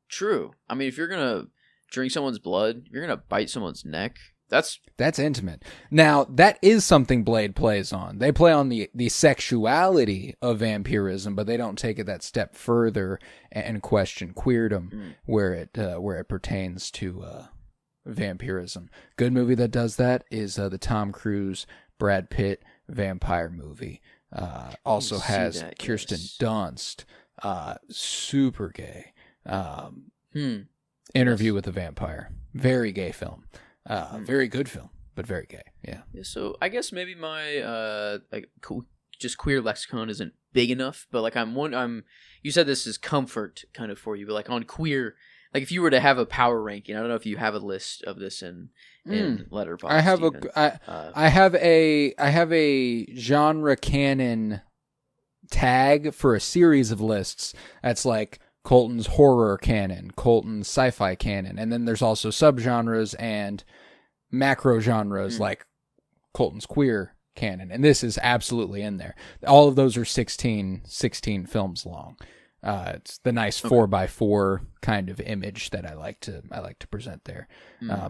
True. I mean, if you're gonna drink someone's blood, you're gonna bite someone's neck. That's intimate. Now, that is something Blade plays on. They play on the sexuality of vampirism, but they don't take it that step further and question queerdom where it pertains to vampirism. Good movie that does that is the Tom Cruise, Brad Pitt vampire movie. Also has Kirsten Dunst, super gay. Interview with a Vampire. Very gay film. Very good film, but very gay. Yeah. So I guess maybe my just queer lexicon isn't big enough, but like you said this is comfort kind of for you, but like on queer, like if you were to have a power ranking, I don't know if you have a list of this in Letterboxd. I have a genre canon tag for a series of lists. That's like Colton's horror canon, Colton's sci-fi canon, and then there's also subgenres and macro genres like Colton's queer canon, and this is absolutely in there. All of those are 16 films long. It's the nice 4x4 kind of image that I like to present there.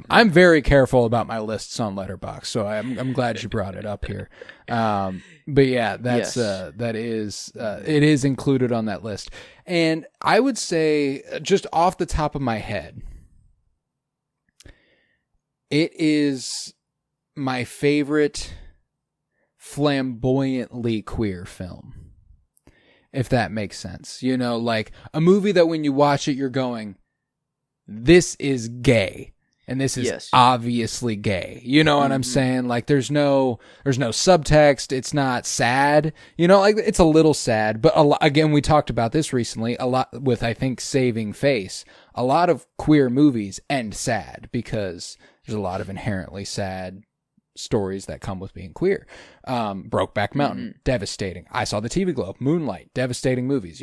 I'm very careful about my lists on Letterboxd, so I'm glad you brought it up here. But yeah, it is included on that list. And I would say, just off the top of my head, it is my favorite flamboyantly queer film. If that makes sense. Like a movie that when you watch it, you're going, this is gay. And this is obviously gay. You know what I'm saying? Like there's no subtext. It's not sad. Like it's a little sad, but again, we talked about this recently a lot with, I think, Saving Face. A lot of queer movies end sad because there's a lot of inherently sad stories that come with being queer. Brokeback Mountain, devastating. I Saw the TV Globe, Moonlight, devastating movies.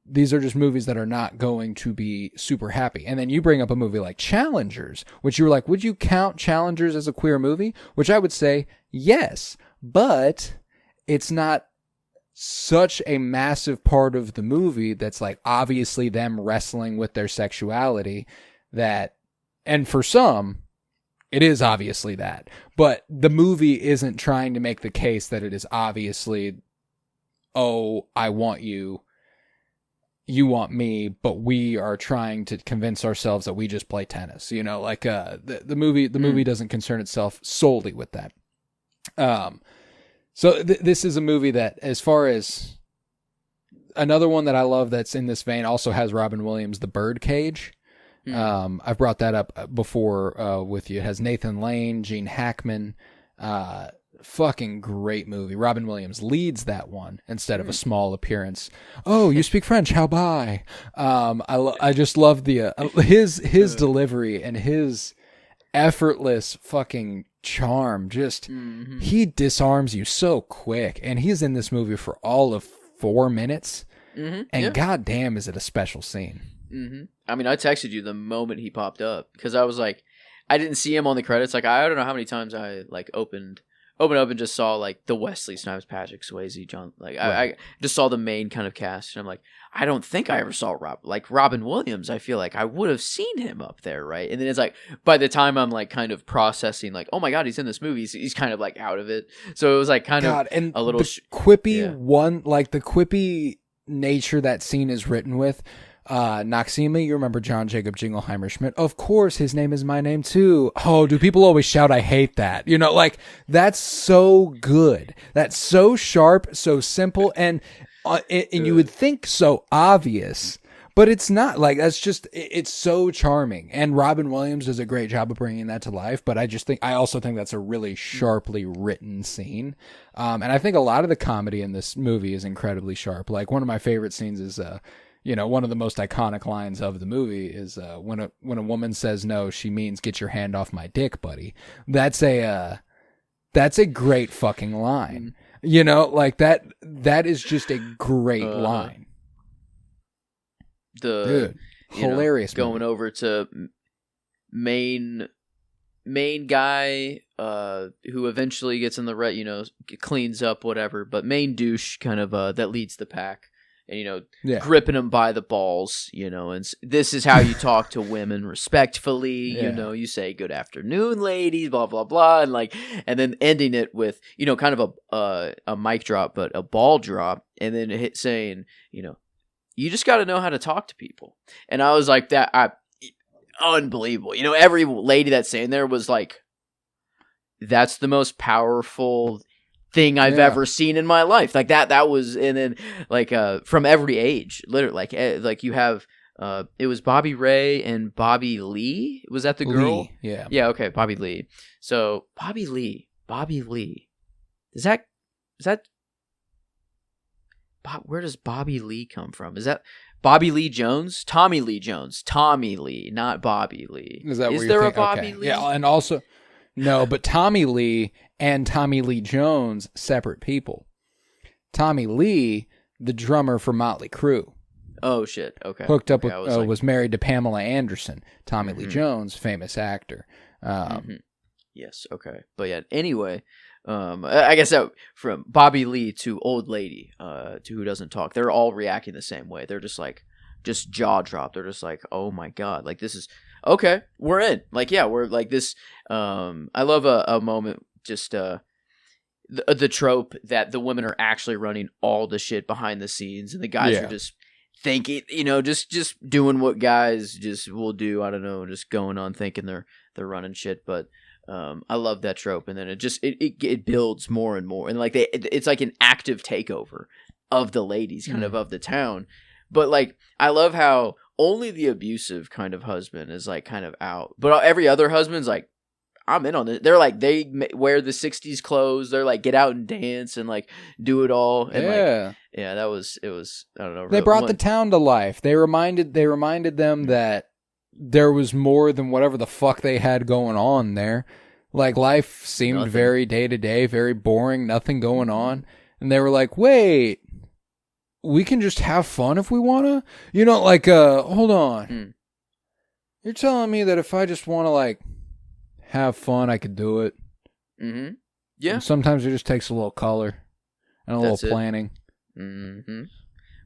These are just movies that are not going to be super happy. And then you bring up a movie like Challengers, which you were like, would you count Challengers as a queer movie? Which I would say yes, but it's not such a massive part of the movie that's like obviously them wrestling with their sexuality and for some, it is obviously that, but the movie isn't trying to make the case that it is obviously, oh, I want you, you want me, but we are trying to convince ourselves that we just play tennis. The movie doesn't concern itself solely with that. So this is a movie that, as far as another one that I love that's in this vein, also has Robin Williams, The Birdcage. I've brought that up before with you. It has Nathan Lane, Gene Hackman. Fucking great movie. Robin Williams leads that one instead of a small appearance. Oh, you speak French? How by? I just love the his delivery and his effortless fucking charm. Just he disarms you so quick, and he's in this movie for all of 4 minutes, and goddamn, is it a special scene. I mean, I texted you the moment he popped up because I was like, I didn't see him on the credits. Like, I don't know how many times I like opened up and just saw like the Wesley Snipes, Patrick Swayze, John. Like, right. I just saw the main kind of cast, and I'm like, I don't think I ever saw Robin Williams. I feel like I would have seen him up there, right? And then it's like, by the time I'm like kind of processing, like, oh my god, he's in this movie. He's kind of like out of it. So it was like kind of and a little quippy the quippy nature that scene is written with. Noxema, you remember John Jacob Jingleheimer Schmidt? Of course, his name is my name too. Oh, do people always shout, I hate that? You know, like, that's so good. That's so sharp, so simple, and you would think so obvious, but it's not. Like, that's just, it's so charming. And Robin Williams does a great job of bringing that to life, but I also think that's a really sharply written scene. And I think a lot of the comedy in this movie is incredibly sharp. Like, one of my favorite scenes is, one of the most iconic lines of the movie is when a woman says no, she means get your hand off my dick, buddy. That's a great fucking line. Like that is just a great line. Dude, hilarious. Going over to main guy who eventually gets in the cleans up whatever, but main douche kind of that leads the pack. And, gripping them by the balls, and this is how you talk to women respectfully, you say, good afternoon, ladies, blah, blah, blah. And then ending it with, kind of a mic drop, but a ball drop. And then saying, you just got to know how to talk to people. And I was like, unbelievable. Every lady that's saying there was like, that's the most powerful thing I've ever seen in my life. Like that was, and then like from every age, literally, like you have it was Bobby Ray and Bobby Lee. Was that the girl? Lee, yeah, okay, Bobby Lee. So Bobby Lee, is that where does Bobby Lee come from? Is that Bobby Lee Jones? Tommy Lee Jones. Tommy Lee, not Bobby Lee. Is there a Bobby Lee? Yeah, and also no, but Tommy Lee and Tommy Lee Jones, separate people. Tommy Lee, the drummer for Motley Crue. Oh, shit. Okay. Hooked up with, was married to Pamela Anderson. Tommy Lee Jones, famous actor. Yes, okay. But yeah, anyway, I guess from Bobby Lee to Old Lady, to Who Doesn't Talk, they're all reacting the same way. They're just jaw dropped. They're just like, oh my god, like this is okay. We're in. Like, yeah, we're like this. I love a moment. Just the trope that the women are actually running all the shit behind the scenes, and the guys are just thinking, just doing what guys just will do. I don't know, just going on thinking they're running shit. But I love that trope, and then it builds more and more, and like it's like an active takeover of the ladies, kind of the town. But like I love how only the abusive kind of husband is like kind of out, but every other husband's like, I'm in on it. They're like, they wear the 60s clothes. They're like, get out and dance and like do it all. And it was, I don't know. They brought the town to life. They reminded them that there was more than whatever the fuck they had going on there. Like, life seemed very day to day, very boring, nothing going on. And they were like, wait, we can just have fun if we want to? Hold on. You're telling me that if I just want to like have fun, I could do it? Yeah. And sometimes it just takes a little color and a little planning.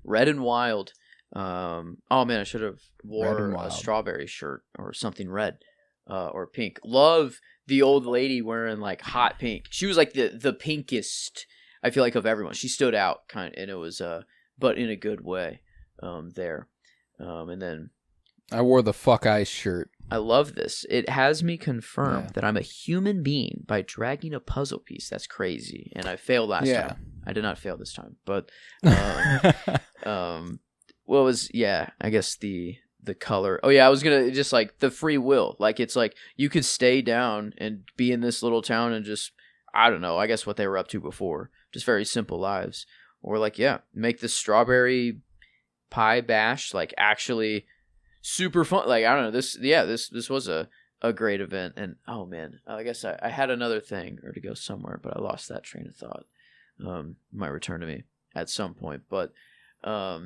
Red and Wild. Oh man, I should have wore a strawberry shirt or something red, or pink. Love the old lady wearing like hot pink. She was like the pinkest, I feel like, of everyone. She stood out kind of, and it was but in a good way there. And then I wore the fuck ice shirt. I love this. It has me confirmed that I'm a human being by dragging a puzzle piece. That's crazy. And I failed last time. I did not fail this time. But what was I guess the color. Oh yeah, I was gonna just like the free will. Like it's like you could stay down and be in this little town and just I don't know, I guess what they were up to before. Just very simple lives. Or like, make the strawberry pie bash like actually super fun. Like I don't know, this was a great event. And oh man, I guess I had another thing or to go somewhere, but I lost that train of thought. Might return to me at some point. But oh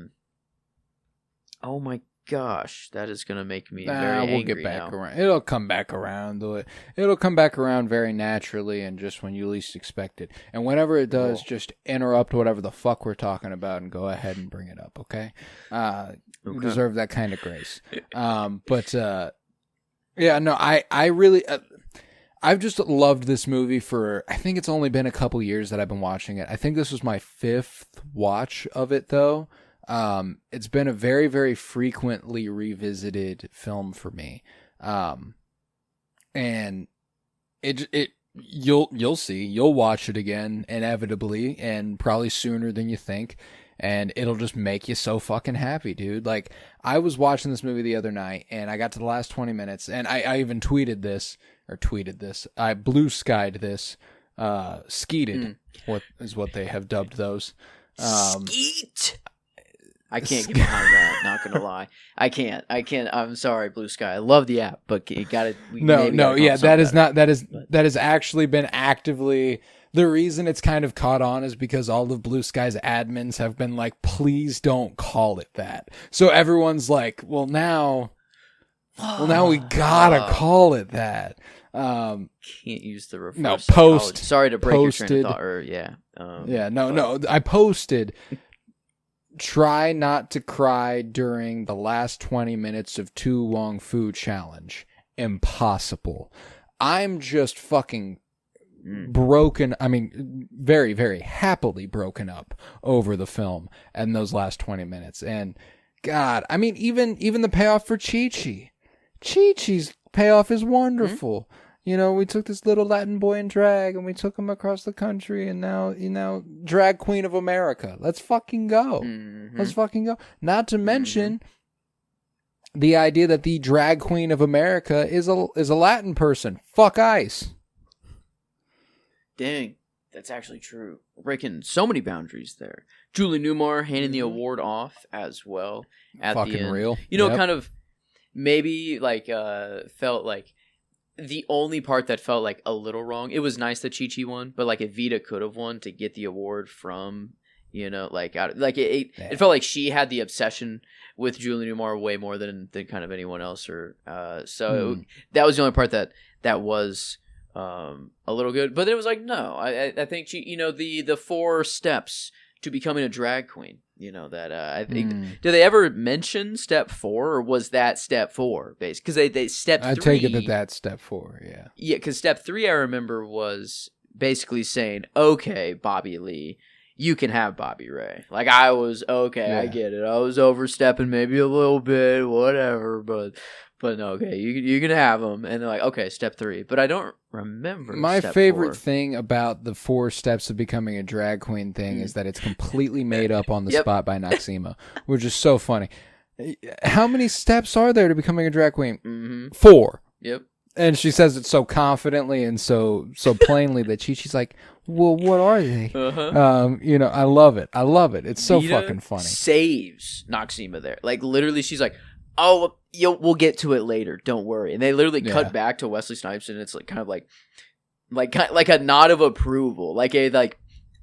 my gosh, that is gonna make me very angry. We'll get back around. It'll come back around. It'll come back around very naturally and just when you least expect it. And whenever it does, just interrupt whatever the fuck we're talking about and go ahead and bring it up. Okay. You deserve that kind of grace. I really. I've just loved this movie for, I think it's only been a couple years that I've been watching it. I think this was my 5th watch of it, though. It's been a very, very frequently revisited film for me. And you'll see, you'll watch it again inevitably and probably sooner than you think. And it'll just make you so fucking happy, dude. Like, I was watching this movie the other night, and I got to the last 20 minutes, and I even tweeted this. I blue skied this. Skeeted, what is what they have dubbed those. Skeet! I can't get behind that, not gonna lie. I can't. I'm sorry, Blue Sky. I love the app, but you gotta... That has actually been actively... The reason it's kind of caught on is because all of Blue Sky's admins have been like, please don't call it that. So everyone's like, well, now we gotta call it that. Can't use the reverse. No, sorry to break your train of thought. I posted, try not to cry during the last 20 minutes of Tu Wong Fu challenge. Impossible. I'm just fucking broken. I mean, very, very happily broken up over the film and those last 20 minutes. And God, I mean, even the payoff for Chi-Chi's payoff is wonderful. You know, we took this little Latin boy in drag and we took him across the country and now, drag queen of America. Let's fucking go. Let's fucking go. Not to mention the idea that the drag queen of America is a Latin person. Fuck ice. Dang, that's actually true. We're breaking so many boundaries there. Julie Newmar handing the award off as well at fucking the end. Real. You know, kind of maybe like felt like the only part that felt like a little wrong. It was nice that Chi-Chi won, but like if Vita could have won to get the award from, you know, like it felt like she had the obsession with Julie Newmar way more than kind of anyone else. Or that was the only part that was a little good. But it was like, no, I think she, you know, the 4 steps to becoming a drag queen, you know, that I think did they ever mention step 4 or was that step 4 based? Because they step 3, I take it that that's step 4. Yeah, because step 3 I remember was basically saying, okay, Bobby Lee, you can have Bobby Ray. Like I was okay, I get it, I was overstepping maybe a little bit, whatever, but no, okay, you can have them. And they're like, okay, step 3. But I don't remember my step favorite 4. thing about the 4 steps of becoming a drag queen thing is that it's completely made up on the spot by Noxema, which is so funny. How many steps are there to becoming a drag queen? 4. Yep. And she says it so confidently and so plainly that Chi-Chi's like, well, what are they? You know, I love it. It's so Vita fucking funny. Saves Noxema there. Like literally she's like, oh, we'll get to it later. Don't worry. And they literally cut back to Wesley Snipes, and it's like kind of like a nod of approval, like a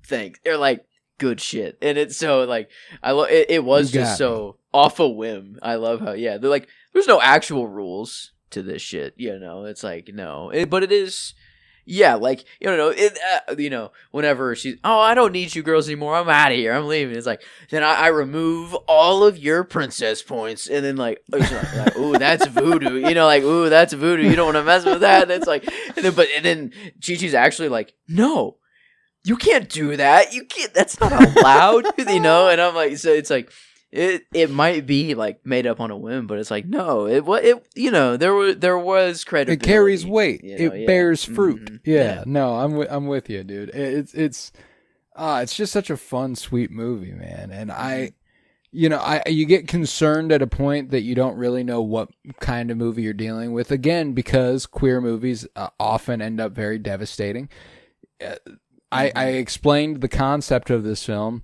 thanks. They're like good shit, and it's so like I love it. It was just so off a whim. I love how they're like there's no actual rules to this shit. You know, it's like no, but it is. Yeah, like, you know, whenever she's, oh, I don't need you girls anymore. I'm out of here. I'm leaving. It's like, then I remove all of your princess points. And then like ooh, that's voodoo. You know, like, ooh, that's voodoo. You don't want to mess with that. And it's like, and then Chi-Chi's actually like, no, you can't do that. You can't, that's not allowed, you know? And I'm like, so it's like, it might be like made up on a whim, but it's like no, it there was credibility. It carries weight. You know, It bears fruit. Mhm. Yeah. No, I'm with you, dude. It's just such a fun, sweet movie, man. And you get concerned at a point that you don't really know what kind of movie you're dealing with. Again, because queer movies often end up very devastating. I explained the concept of this film.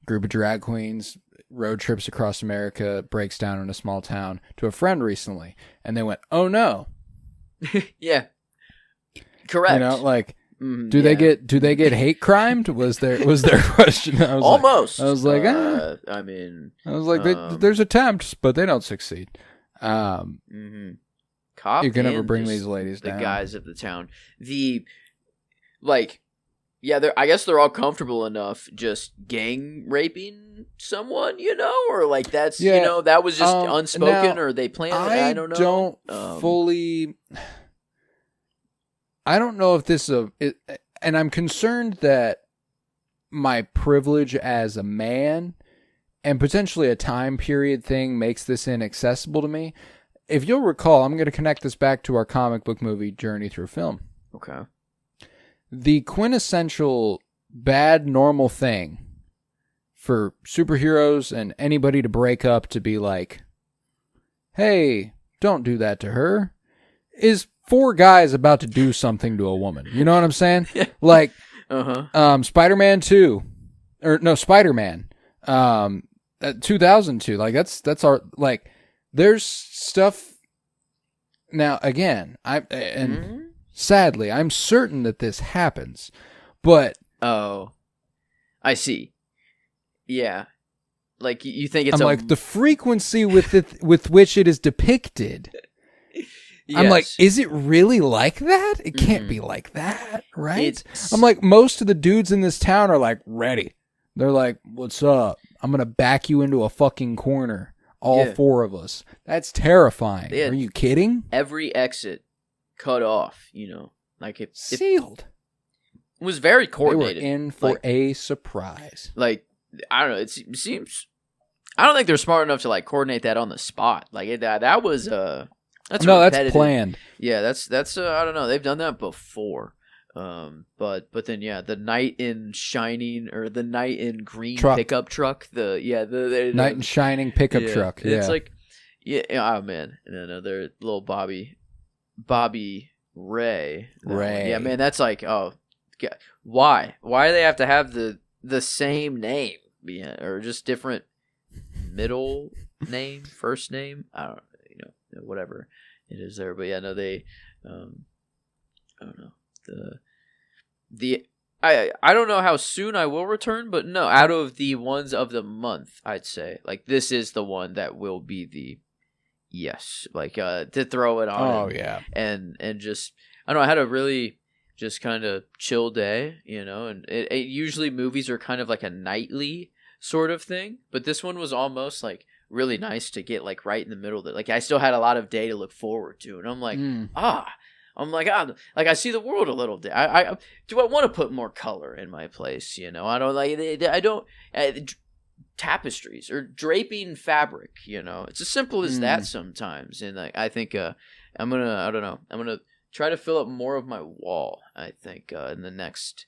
Group of drag queens, road trips across America, breaks down in a small town, to a friend recently, and they went, "Oh no." Yeah. Correct. You know, like, do they get hate crimed? Was their question? I was almost. I was like, I mean, there's attempts, but they don't succeed. Cop. You can never bring these ladies the down. The guys of the town. I guess they're all comfortable enough just gang raping someone, or like that's that was just unspoken, or they planned it. I don't know. I don't know if this is and I'm concerned that my privilege as a man and potentially a time period thing makes this inaccessible to me. If you'll recall, I'm going to connect this back to our comic book movie Journey Through Film. Okay. The quintessential bad normal thing for superheroes and anybody to break up to be like, hey, don't do that to her, is 4 guys about to do something to a woman. You know what I'm saying? Like, Spider-Man 2, or no, Spider-Man, 2002. Like that's our, like, there's stuff now. Again, sadly, I'm certain that this happens, but oh, I see. Yeah, like you think it's like the frequency with which it is depicted. Yes. I'm like, is it really like that? It can't be like that, right? I'm like, most of the dudes in this town are like ready. They're like, what's up? I'm going to back you into a fucking corner. All 4 of us. That's terrifying. Are you kidding? Every exit cut off, like it sealed. It was very coordinated. They were in for a surprise. Like, I don't know. It seems, I don't think they're smart enough to like coordinate that on the spot. Like that was that's planned. Yeah, that's I don't know. They've done that before. But then the knight in shining or the knight in green pickup truck. The knight in shining pickup truck. Yeah, it's like oh man, and then another little Bobby Ray. Yeah, man, that's like why do they have to have the same name? Yeah, or just different middle name, first name. I don't whatever it is there, but yeah, no, they I don't know I don't know how soon I will return, but no, out of the ones of the month, I'd say like this is the one that will be the to throw it on. And just I don't know, I had a really just kind of chill day, and it usually movies are kind of like a nightly sort of thing, but this one was almost like really nice to get like right in the middle of it. Like I still had a lot of day to look forward to, and I'm like like I see the world a little bit. I want to put more color in my place, I don't like tapestries or draping fabric, it's as simple as that sometimes. And I think I'm gonna try to fill up more of my wall. I think in the next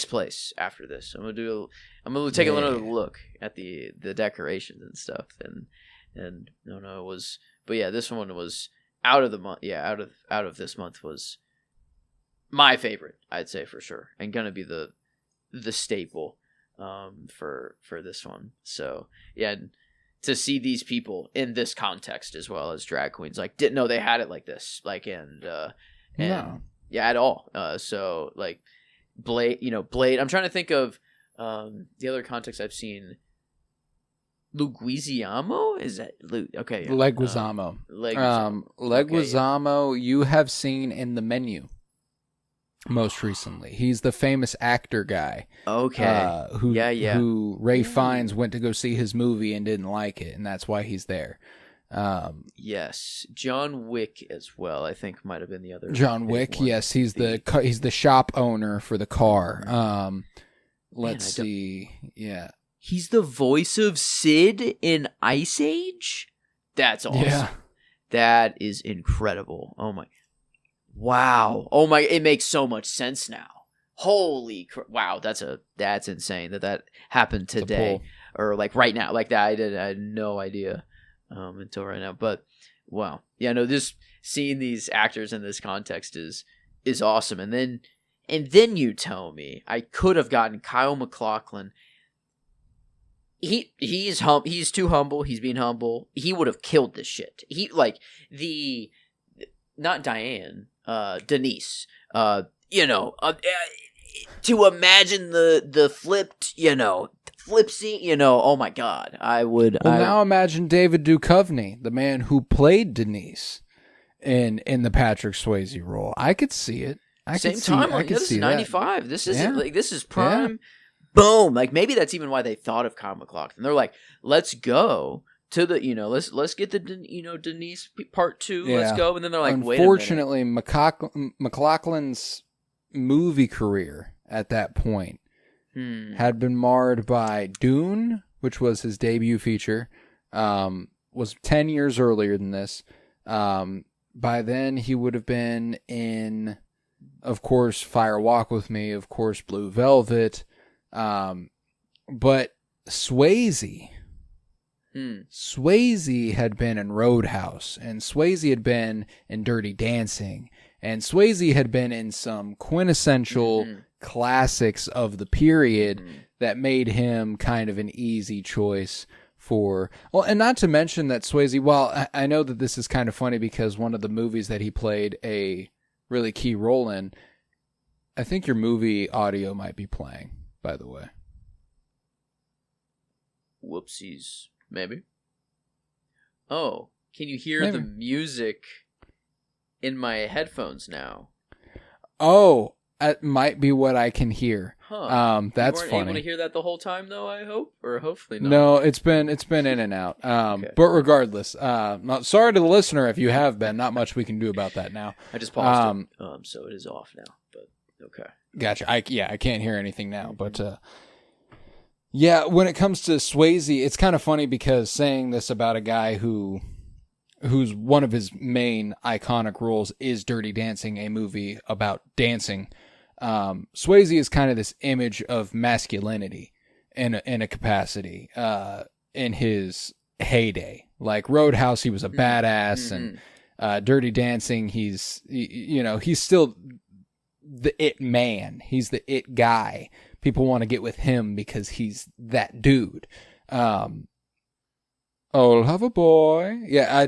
place after this, I'm gonna take another look at the decorations and stuff. And no, it was, but yeah, this one was out of the month. Yeah, out of this month was my favorite, I'd say for sure, and gonna be the staple for this one. So yeah, to see these people in this context as well as drag queens, like didn't know they had it like this, like no. Yeah, at all. So like Blade. I'm trying to think of the other context I've seen. Leguizamo? Is that okay? Yeah. Leguizamo. Leguizamo, you have seen in The Menu most recently. He's the famous actor guy. Okay. Who Ray Fiennes went to go see his movie and didn't like it, and that's why he's there. Yes, John Wick as well. I think might have been the other. John Wick. One. Yes, he's the shop owner for the car. Let's see. Yeah. he's the voice of Sid in Ice Age? That's awesome. Yeah. That is incredible. Oh my. Wow. Oh my, it makes so much sense now. Holy wow, that's insane that happened today or like right now. Like that I had no idea until right now. But wow. Yeah, no, this seeing these actors in this context is awesome. And then you tell me I could have gotten Kyle MacLachlan. He's too humble. He's being humble. He would have killed this shit. He like not Diane, Denise. To imagine the flipped, flipsy, oh my god, I would. Well, now imagine David Duchovny, the man who played Denise in the Patrick Swayze role. I could see it. Same time. This is 95. That. This isn't like this is prime. Yeah. Boom. Like maybe that's even why they thought of Kyle MacLachlan. They're like, let's go to the, let's get the, Denise part 2. Yeah. Let's go. And then they're like, unfortunately, MacLachlan's movie career at that point had been marred by Dune, which was his debut feature, was 10 years earlier than this. By then, he would have been in, of course, Fire Walk With Me, of course, Blue Velvet, but Swayze had been in Roadhouse, and Swayze had been in Dirty Dancing, and Swayze had been in some quintessential classics of the period that made him kind of an easy choice for... Well, and not to mention that Swayze, well, I know that this is kind of funny because one of the movies that he played a really key role in, I think your movie audio might be playing, by the way. Whoopsies. Maybe. Oh, can you hear Maybe. the music in my headphones now? Oh, that might be what I can hear. Huh. That's you weren't funny. able to hear that the whole time, though. I hope, or hopefully not. No, it's been in and out. Okay. But regardless, sorry to the listener if you have been. Not much we can do about that now. I just paused it, so it is off now. But okay, gotcha. I can't hear anything now. But yeah, when it comes to Swayze, it's kind of funny because saying this about a guy who's one of his main iconic roles is Dirty Dancing, a movie about dancing. Swayze is kind of this image of masculinity in a capacity in his heyday. Like Roadhouse, he was a badass, and Dirty Dancing, he's still the it man. He's the it guy. People want to get with him because he's that dude. Oh, Lover Boy. Yeah,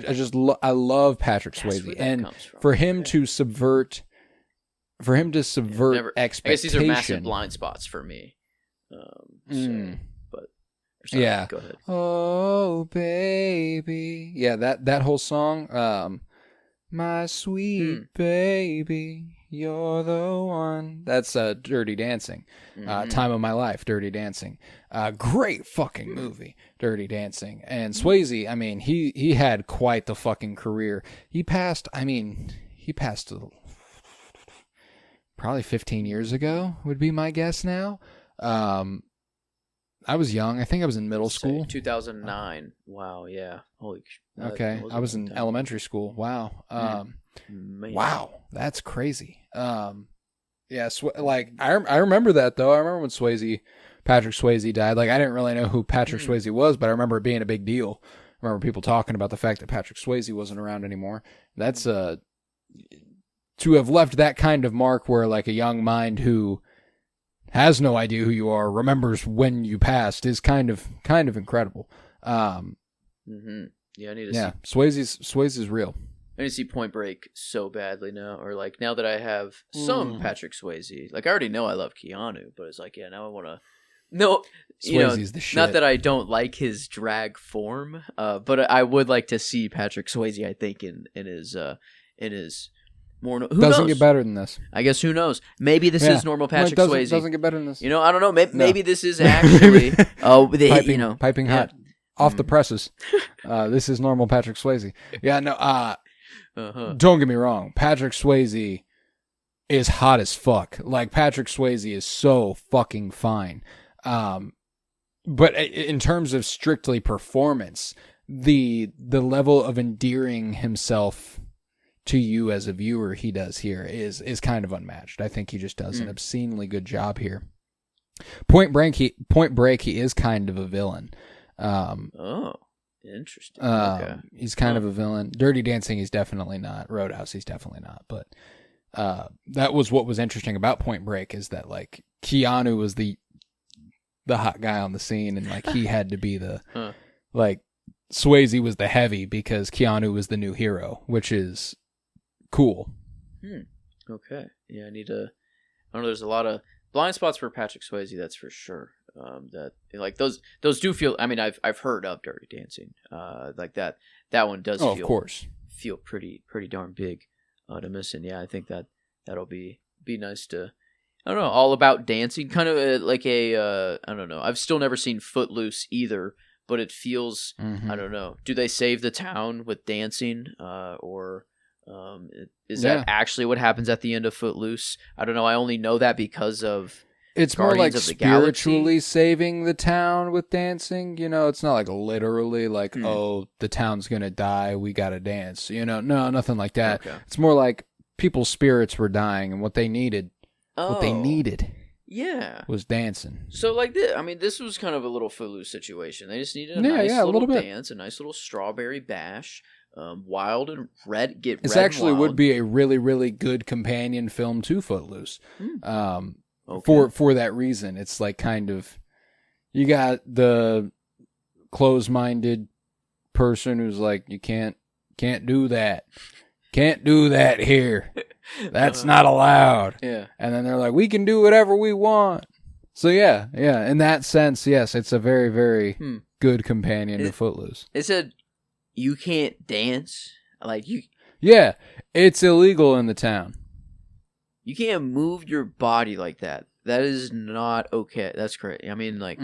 I love Patrick Swayze, and for him to subvert. For him to subvert expectation. I guess these are massive blind spots for me. Yeah. Go ahead. Oh, baby. Yeah, that whole song. My sweet baby, you're the one. That's Dirty Dancing. Time of My Life, Dirty Dancing. Great fucking movie, Dirty Dancing. And Swayze, I mean, he had quite the fucking career. He passed probably 15 years ago would be my guess now. I was young. I think I was in middle school. 2009. Wow, yeah. Holy okay. I was in elementary school. Wow. Wow. That's crazy. Yeah, I remember that though. I remember when Patrick Swayze died. Like I didn't really know who Patrick Swayze was, but I remember it being a big deal. I remember people talking about the fact that Patrick Swayze wasn't around anymore. That's to have left that kind of mark where like a young mind who has no idea who you are remembers when you passed is kind of incredible. Yeah, I need to see. Swayze's real. I need to see Point Break so badly now, or like now that I have some Patrick Swayze. Like I already know I love Keanu, but it's like now I want to. No, Swayze's the shit. Not that I don't like his drag form, but I would like to see Patrick Swayze. I think in his more. Who doesn't knows? get better than this. I guess who knows? Maybe this is normal Patrick Swayze. Doesn't get better than this. I don't know. Maybe this is actually piping hot off the presses. This is normal Patrick Swayze. Yeah, no. Don't get me wrong. Patrick Swayze is hot as fuck. Like Patrick Swayze is so fucking fine. but in terms of strictly performance, the level of endearing himself to you as a viewer he does here is kind of unmatched. I think he just does an obscenely good job here. Point Break, he is kind of a villain. Interesting. Okay. He's kind of a villain. Dirty Dancing, he's definitely not. Roadhouse, he's definitely not. But that was what was interesting about Point Break, is that like Keanu was the hot guy on the scene, and like he had to be the like Swayze was the heavy because Keanu was the new hero, which is cool. Okay. Yeah, I need to. I don't know. There's a lot of blind spots for Patrick Swayze. That's for sure. That like those do feel. I mean, I've heard of Dirty Dancing. Like that one does. Of course. Feel pretty darn big to miss. And yeah, I think that'll be nice to. I don't know. All About Dancing, kind of like a. I don't know. I've still never seen Footloose either, but it feels. I don't know. Do they save the town with dancing, or? Is that actually what happens at the end of Footloose? I don't know. I only know that because of it's Guardians more like of the spiritually Galaxy. saving the town with dancing. You know, it's not like literally like, oh, the town's gonna die, we gotta dance. You know, no, nothing like that. Okay. It's more like people's spirits were dying, and what they needed, yeah, was dancing. So like this, I mean, this was kind of a little Footloose situation. They just needed a nice little dance, a nice little strawberry bash. Wild and red. This actually would be a really, really good companion film to Footloose. Okay. For that reason, it's like kind of you got the closed-minded person who's like, you can't do that, can't do that here. That's not allowed. Yeah. And then they're like, we can do whatever we want. So yeah. In that sense, yes, it's a very, very good companion to Footloose. It said. You can't dance, like you. Yeah, it's illegal in the town. You can't move your body like that. That is not okay. That's crazy. I mean, like,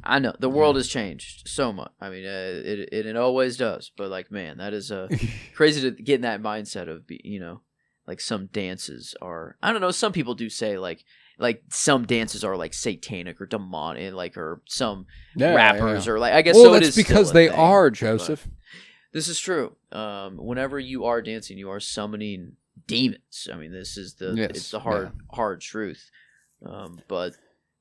I know the world has changed so much. I mean, it always does. But like, man, that is crazy to get in that mindset of, like some dances are. I don't know. Some people do say like some dances are like satanic or demonic, like, or some rappers or like. I guess so. That's because they are, Joseph. This is true. Whenever you are dancing, you are summoning demons. I mean, this is it's the hard truth. But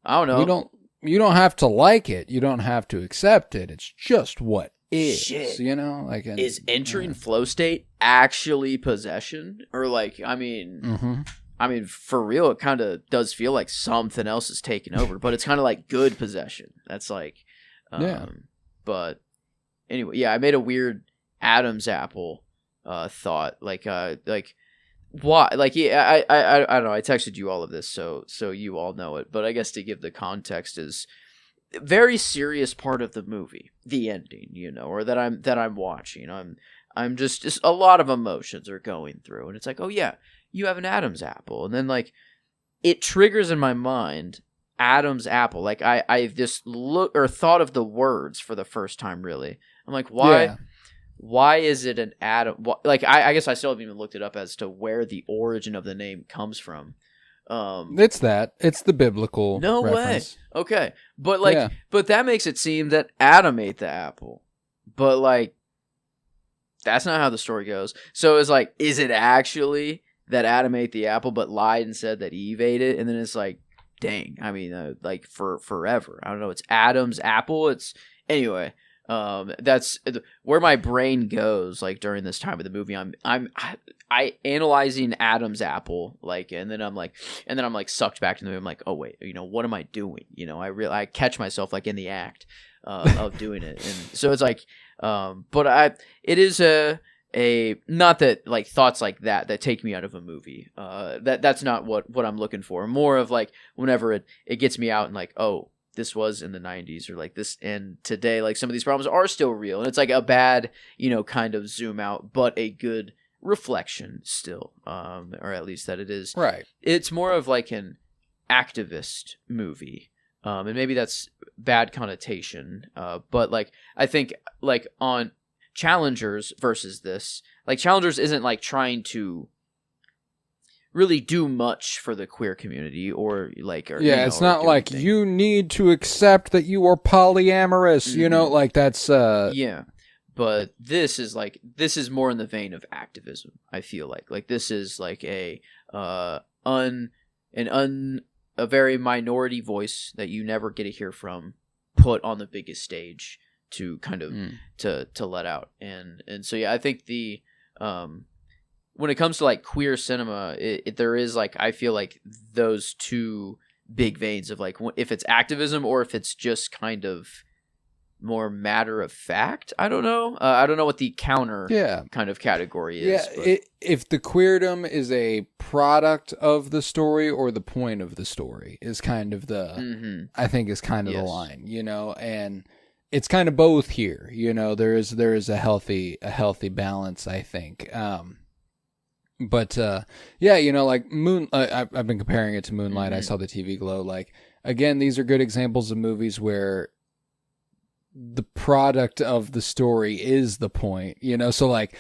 I don't know. You don't have to like it. You don't have to accept it. It's just what is. Shit. You know, like is entering flow state actually possession, or like? I mean, for real, it kind of does feel like something else is taking over. But it's kind of like good possession. That's like, But anyway, yeah, I made a weird Adam's apple thought, like why, like, yeah, I don't know, I texted you all of this so you all know it, but I guess to give the context is a very serious part of the movie, the ending, or that I'm watching. I'm just a lot of emotions are going through, and it's like, oh yeah, you have an Adam's apple, and then like it triggers in my mind Adam's apple, like I just look or thought of the words for the first time. Really, I'm like, why? Yeah. Why is it an Adam? Like, I guess I still haven't even looked it up as to where the origin of the name comes from. It's the biblical reference. Way. Okay. But like, but that makes it seem that Adam ate the apple. But like, that's not how the story goes. So it's like, is it actually that Adam ate the apple but lied and said that Eve ate it? And then it's like, dang. I mean, like for forever. I don't know. It's Adam's apple. Anyway. That's where my brain goes. Like during this time of the movie, I'm analyzing Adam's apple, like, and then I'm like sucked back to the movie. I'm like, oh wait, what am I doing? I catch myself like in the act of doing it, and so it's like, but it is a not that like thoughts like that take me out of a movie. That's not what I'm looking for. More of like whenever it gets me out and like, oh, this was in the 90s, or like this, and today, like some of these problems are still real, and it's like a bad, kind of zoom out, but a good reflection still, or at least that it is. Right. It's more of like an activist movie, and maybe that's bad connotation, but like I think like on Challengers versus this, like Challengers isn't like trying to really do much for the queer community or like it's not like anything. You need to accept that you are polyamorous, like that's but this is more in the vein of activism. I feel like this is like a very minority voice that you never get to hear from put on the biggest stage to kind of to let out. And so I think the when it comes to like queer cinema, there is like, I feel like those two big veins of like if it's activism or if it's just kind of more matter of fact. I don't know. I don't know what the counter kind of category is. Yeah, if the queerdom is a product of the story or the point of the story is kind of the, I think is kind of the line, and it's kind of both here. There is a healthy balance, I think. But like I've been comparing it to Moonlight. I saw the TV Glow. Like, again, these are good examples of movies where the product of the story is the point, so like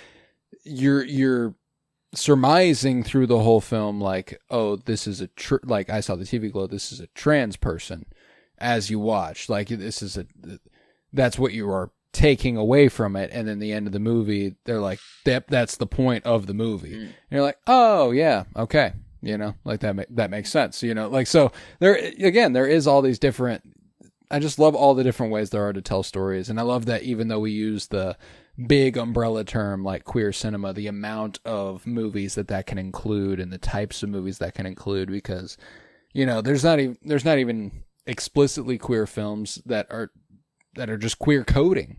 you're surmising through the whole film, like, oh, this is like I saw the TV Glow, this is a trans person as you watch, like this is that's what you are taking away from it. And then the end of the movie, they're like, that's the point of the movie. And you're like, oh yeah, okay, like that makes sense, like, so there is all these different, I just love all the different ways there are to tell stories. And I love that even though we use the big umbrella term like queer cinema, the amount of movies that can include and the types of movies that can include, because, there's not even explicitly queer films that are just queer coding,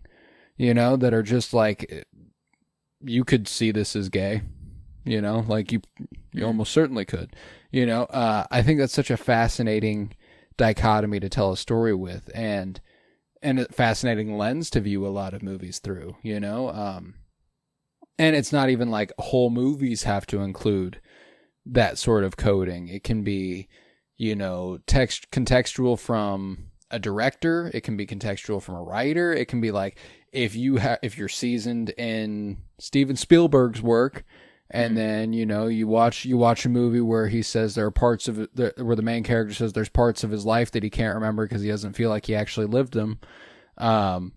that are just like, you could see this as gay, like you almost certainly could, I think that's such a fascinating dichotomy to tell a story with, and a fascinating lens to view a lot of movies through, and it's not even like whole movies have to include that sort of coding. It can be, contextual from a director, it can be contextual from a writer, it can be like if you're seasoned in Steven Spielberg's work, and then, you watch a movie where he says there are parts of it where the main character says there's parts of his life that he can't remember because he doesn't feel like he actually lived them. I'm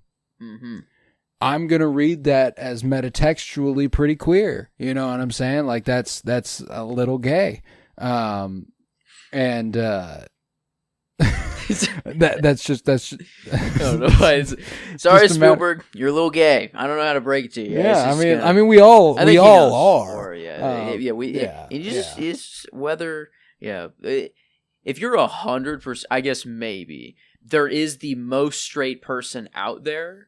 going to read that as metatextually pretty queer. You know what I'm saying? Like that's a little gay. And, that's just no, sorry, Spielberg, you're a little gay. I don't know how to break it to you. Yeah, I mean we all are. It's whether if you're 100%, I guess maybe there is the most straight person out there,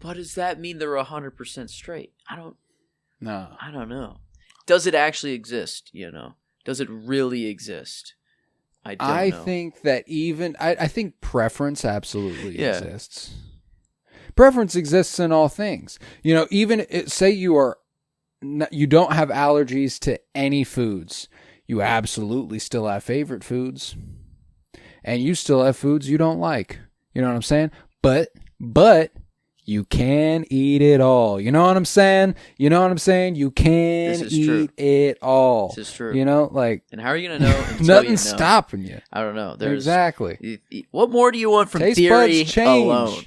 but does that mean they're 100% straight? I don't know. Does it actually exist? Does it really exist? I think that I think preference absolutely exists. Preference exists in all things. Say you don't have allergies to any foods. You absolutely still have favorite foods. And you still have foods you don't like. You know what I'm saying? But you can eat it all. You know what I'm saying? You can eat it all. This is true. And how are you going to know? Nothing's stopping you. I don't know. Exactly. What more do you want from Taste theory buds change. Alone?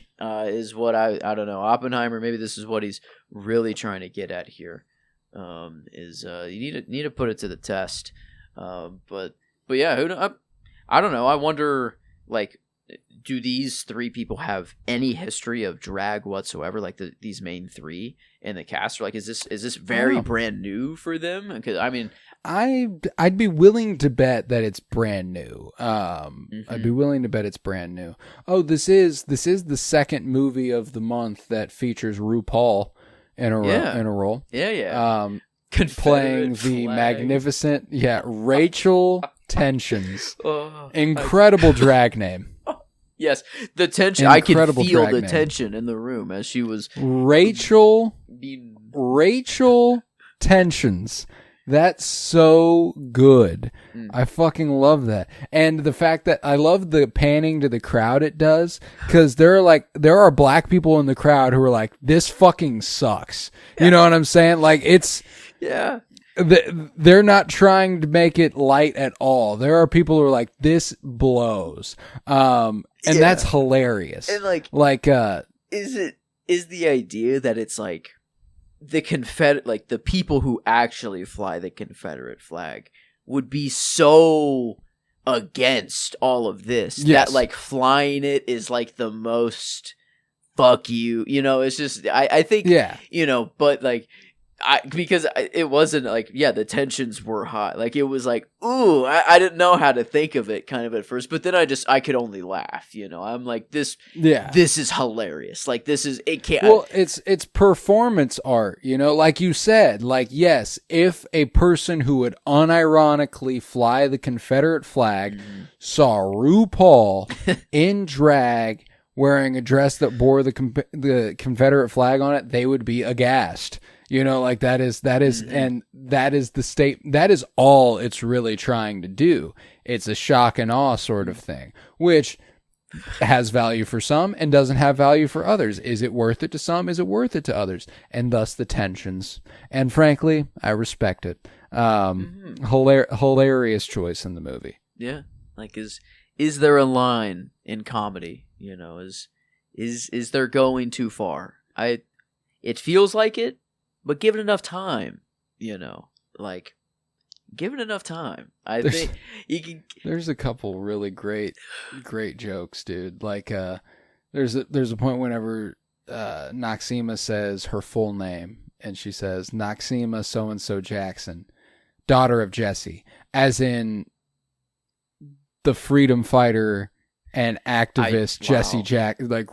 Is what I don't know. Oppenheimer, maybe this is what he's really trying to get at here. You need to put it to the test. But yeah, I don't know. I wonder, like, do these three people have any history of drag whatsoever? Like these main three in the cast, or like is this very brand new for them? Because I mean, I'd be willing to bet that it's brand new. I'd be willing to bet it's brand new. Oh, this is the second movie of the month that features RuPaul in a role. Yeah. Playing the magnificent Rachel Tensions. Incredible drag name. Yes, the tension. Incredible, I could feel the tension in the room as she was Rachel Tensions. That's so good. I fucking love that. And the fact that I love the panning to the crowd it does, because there are black people in the crowd who are like, this fucking sucks. You know what I'm saying? Like, it's they're not trying to make it light at all. There are people who are like, this blows. And that's hilarious. And is the idea that it's like the the people who actually fly the Confederate flag would be so against all of this that like flying it is like the most fuck you, it's just I think but like because it wasn't like the tensions were high, like it was like ooh, I didn't know how to think of it kind of at first, but then I could only laugh, I'm like this is hilarious, like this is it can't it's performance art, like you said, like yes, if a person who would unironically fly the Confederate flag saw RuPaul in drag wearing a dress that bore the Confederate flag on it, they would be aghast. Like that is, and that is the state, that is all it's really trying to do. It's a shock and awe sort of thing, which has value for some and doesn't have value for others. Is it worth it to some? Is it worth it to others? And thus the tensions. And frankly, I respect it. Hilarious choice in the movie. Yeah. Like, is there a line in comedy? Is there going too far? It feels like it. But give it enough time, like give it enough time. I think you can. There's a couple really great jokes, dude. Like, there's a point whenever Noxima says her full name, and she says Noxima so and so Jackson, daughter of Jesse, as in the freedom fighter and activist Jesse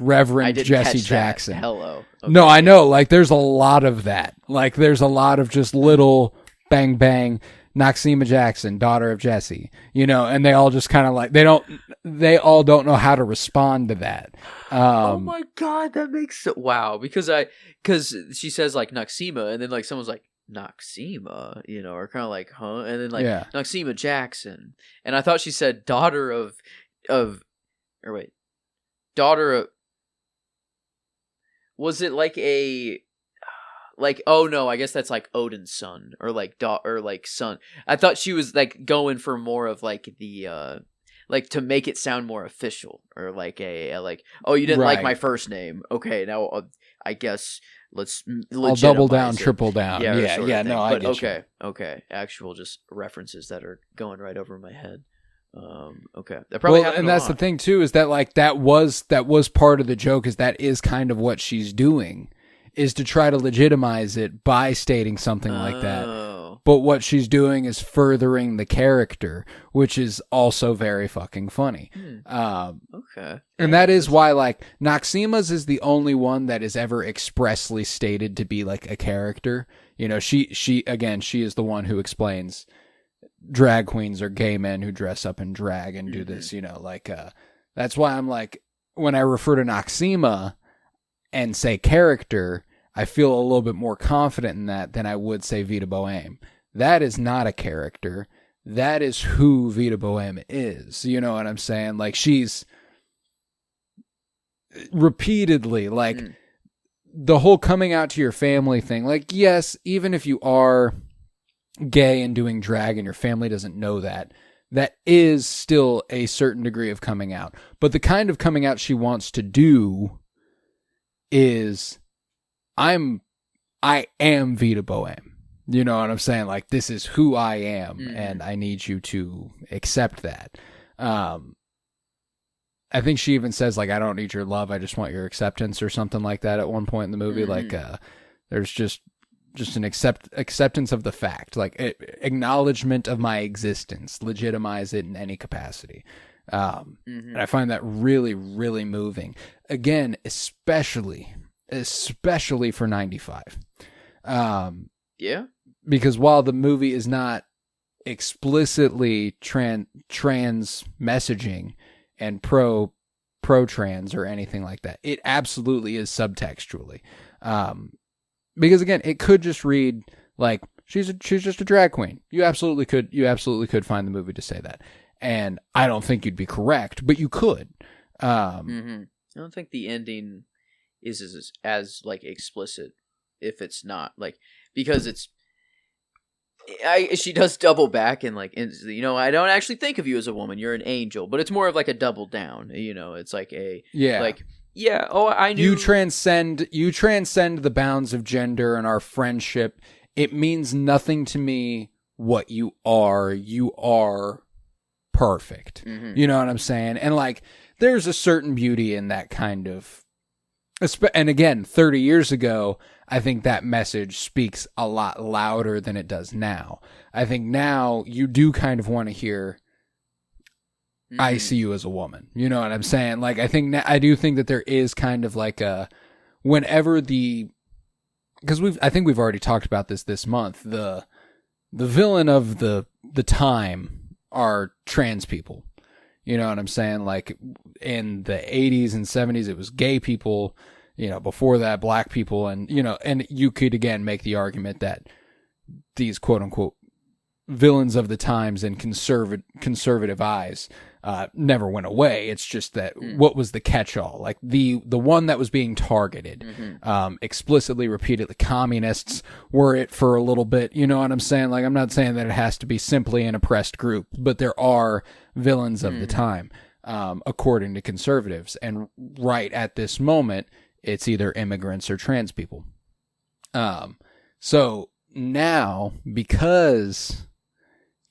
Reverend Jesse Jackson. Hello. Okay. No, I know. Like, there's a lot of that. Like, there's a lot of just little bang bang. Noxima Jackson, daughter of Jesse. And they all just kind of like they all don't know how to respond to that. Oh my god, that makes wow. Because she says like Noxima, and then like someone's like Noxima, or kind of like huh, and then like Noxima Jackson, and I thought she said daughter of. Or wait, daughter of, was it like oh no, I guess that's like Odin's son, or like or like son. I thought she was like going for more of like the like to make it sound more official, or like like, oh, you didn't like my first name, okay, now I guess let's I'll double down, triple down. Yeah, no, I get you. Okay, actual just references that are going right over my head. Okay. That probably and that's the thing too, is that like that was part of the joke, is that is kind of what she's doing, is to try to legitimize it by stating something like that. But what she's doing is furthering the character, which is also very fucking funny. Okay. And that is why like Noxima's is the only one that is ever expressly stated to be like a character. She again, she is the one who explains drag queens are gay men who dress up in drag and do this, that's why I'm like, when I refer to Noxima and say character, I feel a little bit more confident in that than I would say Vita Boheme. That is not a character. That is who Vita Boheme is. You know what I'm saying? Like, she's repeatedly, like, the whole coming out to your family thing. Like, yes, even if you are gay and doing drag and your family doesn't know that is still a certain degree of coming out. But the kind of coming out she wants to do is, I am Vita Boheme. You know what I'm saying? Like, this is who I am, and I need you to accept that. I think she even says, like, I don't need your love, I just want your acceptance, or something like that at one point in the movie. Like, there's just an acceptance of the fact, like acknowledgement of my existence, legitimize it in any capacity. And I find that really, really moving. Again, especially for 95. Because while the movie is not explicitly trans messaging and pro trans or anything like that, it absolutely is subtextually. Because again, it could just read like she's just a drag queen. You absolutely could find the movie to say that, and I don't think you'd be correct, but you could. I don't think the ending is as like explicit if it's not like, because it's she does double back and like, you know, I don't actually think of you as a woman. You're an angel, but it's more of like a double down. You know, it's like like. Yeah. Oh, I knew. You transcend the bounds of gender and our friendship. It means nothing to me what you are. You are perfect. Mm-hmm. You know what I'm saying? And like, there's a certain beauty in that kind of. And again, 30 years ago, I think that message speaks a lot louder than it does now. I think now you do kind of want to hear. I see you as a woman. You know what I'm saying? Like, I do think that there is kind of like whenever because I think we've already talked about this month, the villain of the time are trans people. You know what I'm saying? Like in the 80s and 70s, it was gay people, you know, before that, black people. And, you know, and you could again make the argument that these quote unquote villains of the times in conservative eyes never went away. It's just that what was the catch-all? Like the one that was being targeted, explicitly, repeatedly, communists were it for a little bit. You know what I'm saying? Like, I'm not saying that it has to be simply an oppressed group, but there are villains of the time, according to conservatives. And right at this moment, it's either immigrants or trans people. So now, because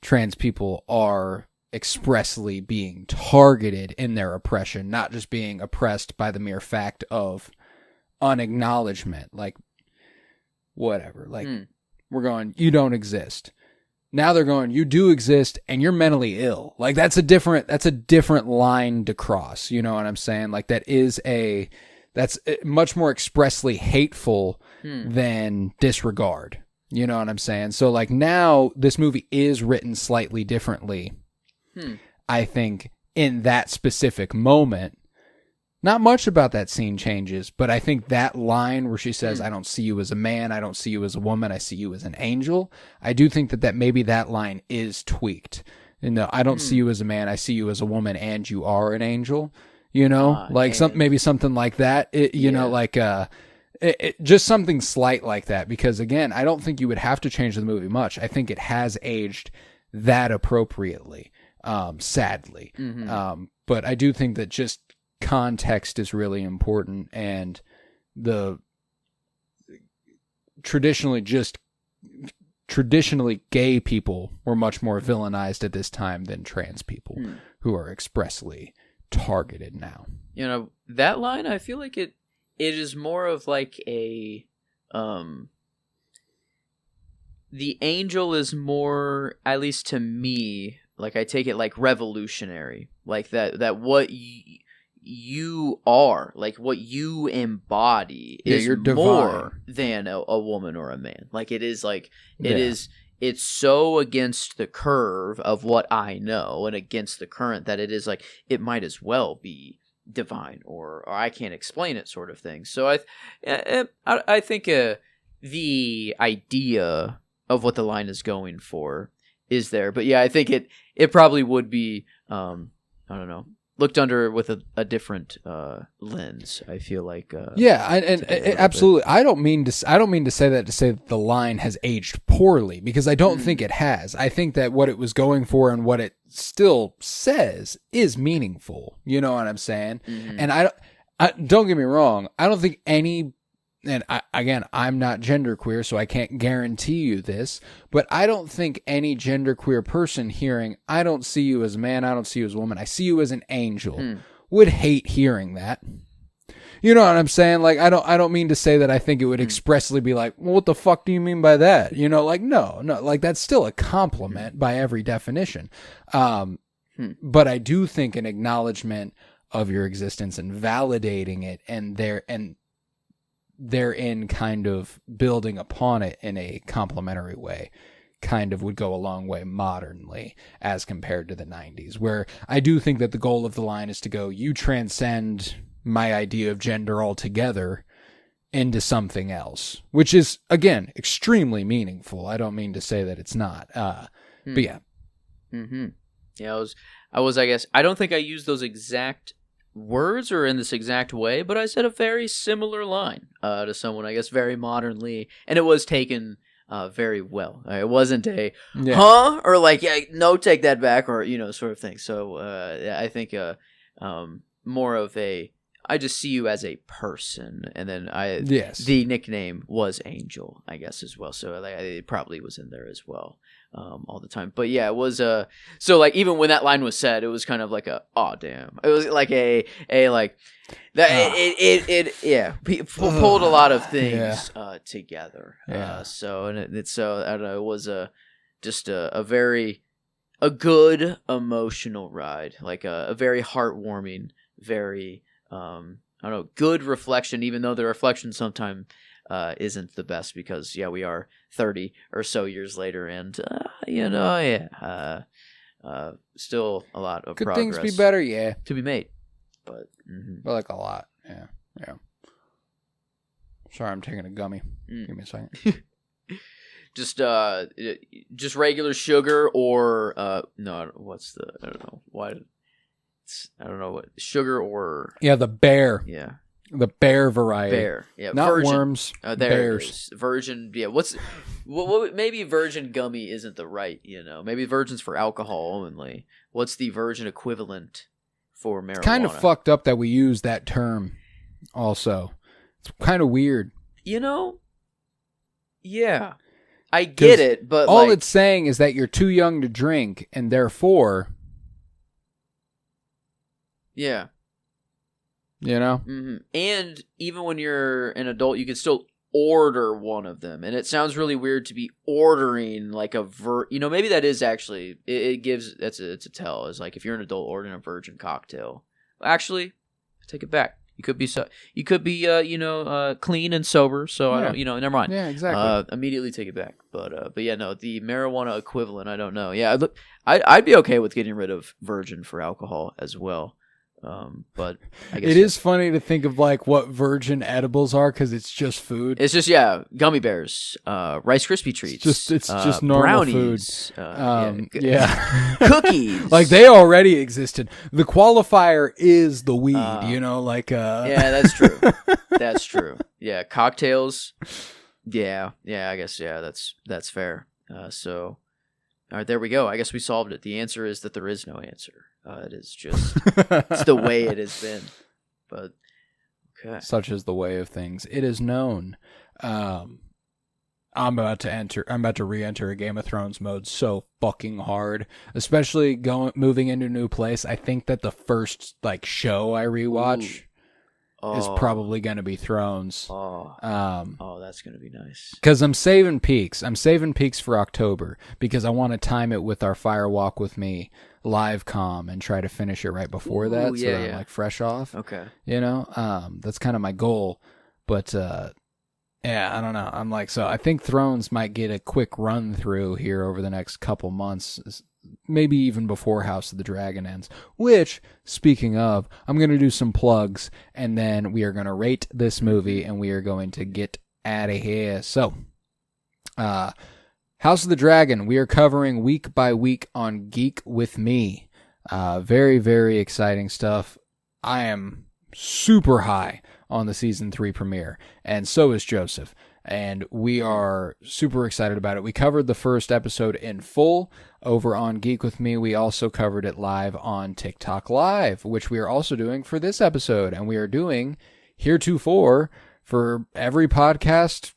trans people are expressly being targeted in their oppression, not just being oppressed by the mere fact of unacknowledgement, like whatever, like we're going, you don't exist. Now they're going, you do exist and you're mentally ill. Like that's a different line to cross. You know what I'm saying? Like that's much more expressly hateful than disregard. You know what I'm saying? So like now this movie is written slightly differently. I think in that specific moment, not much about that scene changes, but I think that line where she says, I don't see you as a man, I don't see you as a woman, I see you as an angel. I do think that maybe that line is tweaked. You know, I don't see you as a man, I see you as a woman and you are an angel. You know, like maybe something like that. You know, like just something slight like that. Because again, I don't think you would have to change the movie much. I think it has aged that appropriately. Sadly. But I do think that just context is really important, and the traditionally gay people were much more villainized at this time than trans people who are expressly targeted now. You know, that line, I feel like it is more of like a the angel is more, at least to me, like I take it like revolutionary, like that what you are, like what you embody is more than a woman or a man. Like it is like it's so against the curve of what I know and against the current that it is like it might as well be divine or I can't explain it sort of thing. So I think the idea of what the line is going for is there, but yeah, I think it probably would be I don't know, looked under with a different lens. I feel like absolutely. I don't mean to say that the line has aged poorly, because I don't think it has. I think that what it was going for and what it still says is meaningful. You know what I'm saying? And I don't get me wrong. I don't think any. And I'm not genderqueer, so I can't guarantee you this, but I don't think any genderqueer person hearing, I don't see you as a man, I don't see you as a woman, I see you as an angel, would hate hearing that. You know what I'm saying? Like, I don't mean to say that I think it would expressly be like, well, what the fuck do you mean by that? You know, like, no, like that's still a compliment by every definition. But I do think an acknowledgement of your existence and validating it and therein kind of building upon it in a complimentary way kind of would go a long way modernly as compared to the 90s, where I do think that the goal of the line is to go, you transcend my idea of gender altogether into something else, which is, again, extremely meaningful. I don't mean to say that it's not, but yeah. Yeah, I guess, I don't think I used those exact words or in this exact way, but I said a very similar line to someone, I guess, very modernly, and it was taken very well. It wasn't a huh or like no, take that back, or sort of thing. So I think more of a I just see you as a person, and then the nickname was Angel, I guess, as well. So it probably was in there as well. All the time, but yeah, it was so like even when that line was said, it was kind of like a oh damn, it was like a like that it pulled a lot of things together. So and it's I don't know, it was just a good emotional ride, like a very heartwarming, very I don't know, good reflection, even though the reflection sometimes isn't the best, because we are 30 or so years later, and still a lot of could progress things be better to be made, but like a lot. Sorry, I'm taking a gummy. Give me a second. just regular sugar, or no, what's the I don't know why I don't know what sugar, or the bear. The bear variety. Bear. Yeah. Not virgin. Worms. Bears. Virgin. Yeah. What maybe virgin gummy isn't the right, maybe virgin's for alcohol only. What's the virgin equivalent for marijuana? It's kind of fucked up that we use that term also. It's kind of weird. Yeah. I get it, but all it's saying is that you're too young to drink, and therefore... Yeah. Mm-hmm. And even when you're an adult, you can still order one of them, and it sounds really weird to be ordering like a maybe that is actually it gives it's a tell, is like if you're an adult ordering a virgin cocktail. Actually, I take it back. You could be clean and sober, so I don't never mind. Yeah, exactly. Immediately take it back. But no, the marijuana equivalent, I don't know. Yeah, look, I'd be okay with getting rid of virgin for alcohol as well. But I guess it is funny to think of like what virgin edibles are, because it's just food. It's just gummy bears, Rice Krispie treats. It's just normal brownies, food. Cookies. Like they already existed. The qualifier is the weed. Yeah, that's true. That's true. Yeah, cocktails. Yeah. I guess that's fair. So, all right, there we go. I guess we solved it. The answer is that there is no answer. It is just it's the way it has been. But okay, such is the way of things. It is known. I'm about to re-enter a Game of Thrones mode so fucking hard, especially moving into a new place. I think that the first show I rewatch is probably going to be Thrones. That's going to be nice. Because I'm saving Peaks. I'm saving Peaks for October because I want to time it with our Fire Walk with Me live comm and try to finish it right before that, so that I'm fresh off. Okay. That's kind of my goal. But I don't know. I'm so I think Thrones might get a quick run through here over the next couple months, maybe even before House of the Dragon ends. Which, speaking of, I'm going to do some plugs, and then we are going to rate this movie, and we are going to get out of here. So, House of the Dragon, we are covering week by week on Geek With Me. Very, very exciting stuff. I am super high on the season 3 premiere, and so is Joseph. And we are super excited about it. We covered the first episode in full over on Geek With Me. We also covered it live on TikTok Live, which we are also doing for this episode. And we are doing heretofore for every podcast,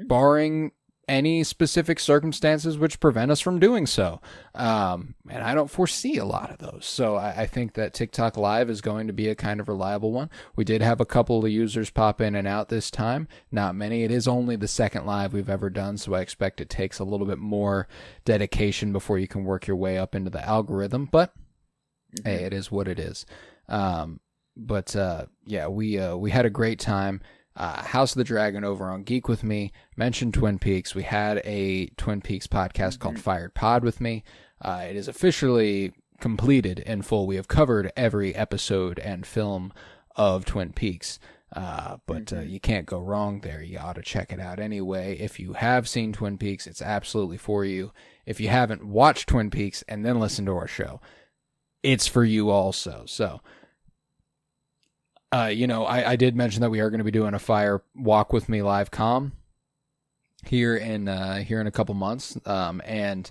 barring any specific circumstances which prevent us from doing so. And I don't foresee a lot of those. So I think that TikTok Live is going to be a kind of reliable one. We did have a couple of users pop in and out this time. Not many. It is only the second live we've ever done, so I expect it takes a little bit more dedication before you can work your way up into the algorithm. But hey, it is what it is. We had a great time. House of the Dragon over on Geek With Me. Mentioned Twin Peaks. We had a Twin Peaks podcast called Fired Pod with me. It is officially completed in full. We have covered every episode and film of Twin Peaks. But you can't go wrong there. You ought to check it out anyway. If you have seen Twin Peaks, it's absolutely for you. If you haven't watched Twin Peaks and then listened to our show, it's for you also. So, I did mention that we are going to be doing a Fire Walk With Me live comm. here in a couple months, and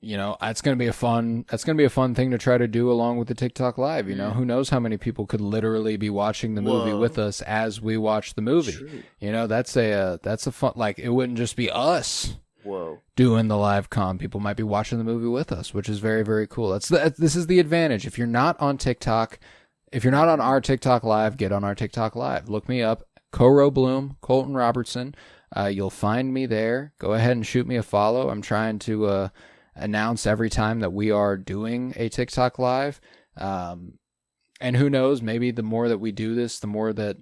it's gonna be a fun thing to try to do along with the TikTok live. Who knows how many people could literally be watching the movie with us as we watch the movie. True. That's a fun, like, it wouldn't just be us doing the live com. People might be watching the movie with us, which is very, very cool. This is the advantage. If you're not on TikTok, if you're not on our TikTok live, get on our TikTok live. Look me up, Coro Bloom, Colton Robertson. You'll find me there. Go ahead and shoot me a follow. I'm trying to announce every time that we are doing a TikTok live. And who knows, maybe the more that we do this, the more that,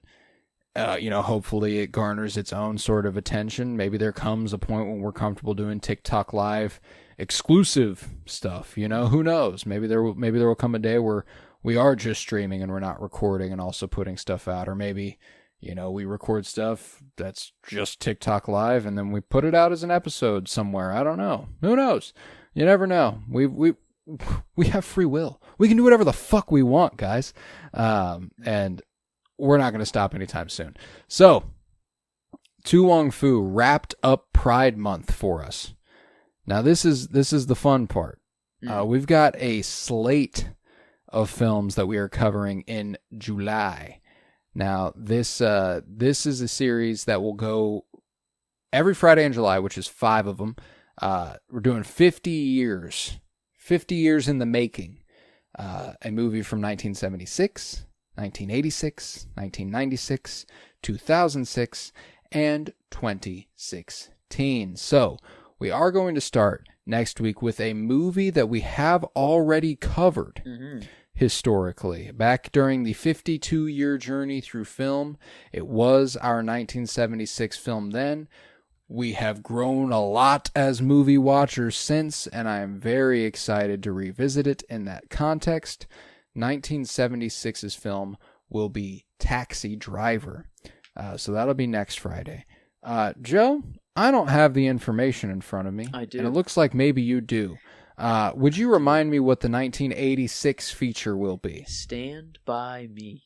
hopefully it garners its own sort of attention. Maybe there comes a point when we're comfortable doing TikTok live exclusive stuff. Who knows? Maybe there will come a day where we are just streaming and we're not recording and also putting stuff out. Or maybe, we record stuff that's just TikTok live and then we put it out as an episode somewhere. I don't know. Who knows? You never know. We have free will. We can do whatever the fuck we want, guys. And we're not going to stop anytime soon. So, To Wong Fu wrapped up Pride Month for us. Now, this is the fun part. We've got a slate of films that we are covering in July. Now, this is a series that will go every Friday in July, which is 5 of them. We're doing 50 years in the making. A movie from 1976, 1986, 1996, 2006, and 2016. So, we are going to start next week with a movie that we have already covered historically. Back during the 52-year journey through film, it was our 1976 film then. We have grown a lot as movie watchers since, and I am very excited to revisit it in that context. 1976's film will be Taxi Driver. So that'll be next Friday. Joe, I don't have the information in front of me. I do. And it looks like maybe you do. Would you remind me what the 1986 feature will be? Stand By Me.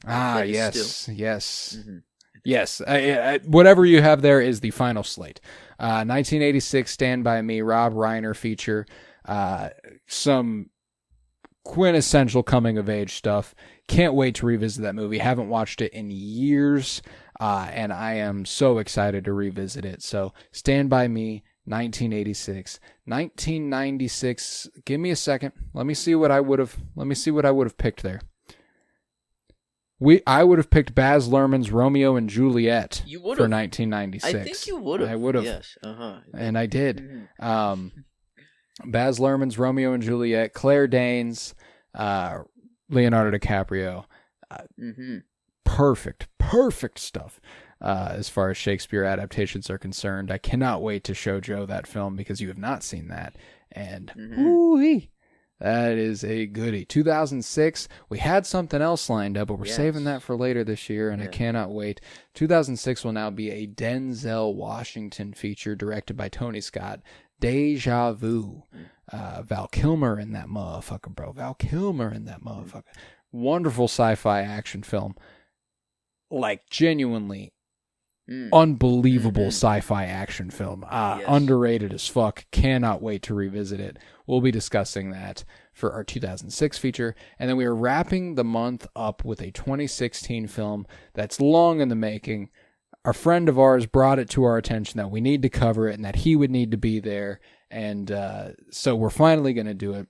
Yes. Mm-hmm. Yes, whatever you have there is the final slate. 1986, Stand By Me, Rob Reiner feature. Some quintessential coming-of-age stuff. Can't wait to revisit that movie. Haven't watched it in years, and I am so excited to revisit it. So, Stand By Me, 1986. 1996, give me a second. Let me see what I would have picked there. I would have picked Baz Luhrmann's Romeo and Juliet for 1996. I think you would have. I would have. Yes. And I did. Baz Luhrmann's Romeo and Juliet, Claire Danes, Leonardo DiCaprio. Perfect stuff as far as Shakespeare adaptations are concerned. I cannot wait to show Joe that film because you have not seen that. And ooh-wee. That is a goodie. 2006, we had something else lined up, but we're saving that for later this year, and I cannot wait. 2006 will now be a Denzel Washington feature directed by Tony Scott, Deja Vu. Val Kilmer in that motherfucker, bro. Val Kilmer in that motherfucker. Wonderful sci-fi action film. Like, genuinely unbelievable sci-fi action film. Underrated as fuck. Cannot wait to revisit it. We'll be discussing that for our 2006 feature. And then we are wrapping the month up with a 2016 film that's long in the making. A friend of ours brought it to our attention that we need to cover it and that he would need to be there. And so we're finally going to do it.